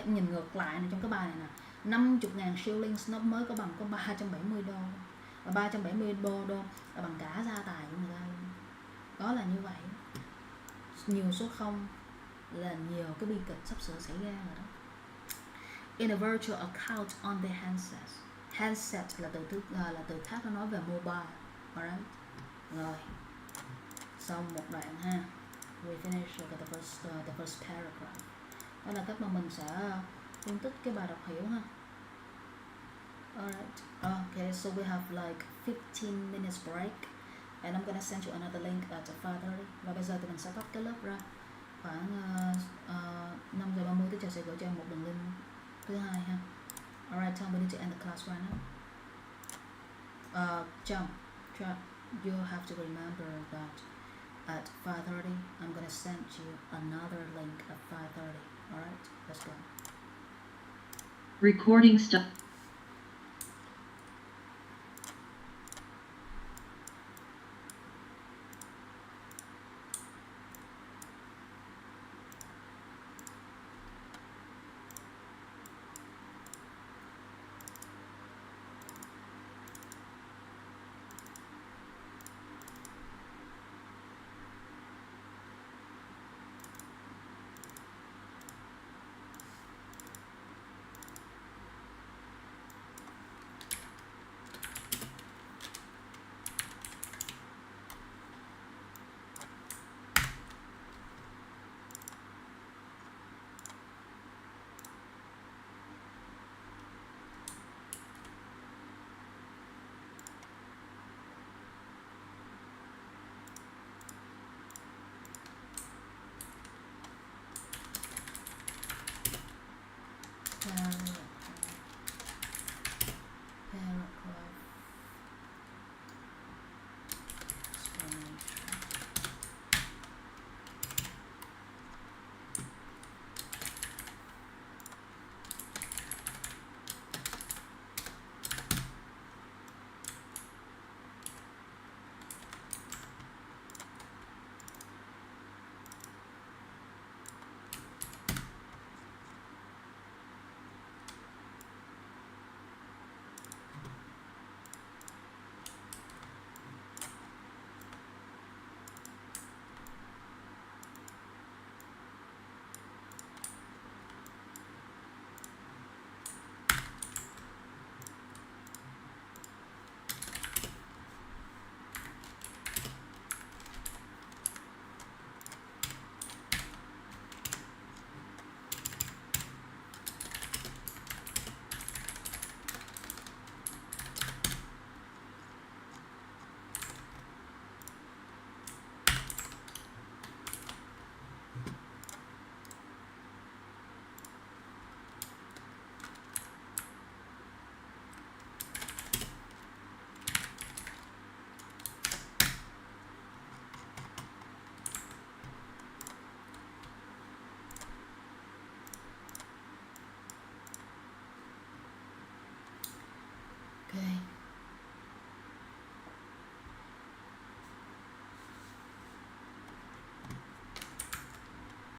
nhìn ngược lại này, trong cái bài này nè, 50.000 shillings nó mới có bằng có $370. Và $370 là bằng cả gia tài của người ta luôn. Đó là như vậy. Nhiều số 0 là nhiều cái bi kịch sắp sửa xảy ra rồi đó. In a virtual account on the handset. Handset là từ khác nó nói về mobile. Alright. Rồi. Xong một đoạn ha. We finish the first paragraph. Đó là cách mà mình sẽ phân tích cái bài đọc hiểu ha. Alright. Okay, so we have like 15 minutes break. And I'm gonna send you another link at 5:30. Và bây giờ thì mình sẽ tắt cái lớp ra. Khoảng 5:30 tới giờ sẽ gửi cho em một đường link thứ hai ha. Alright, Tom, we need to end the class right now. John, you have to remember that at 5:30 I'm gonna send you another link at 5:30. Alright, let's go. Recording stop.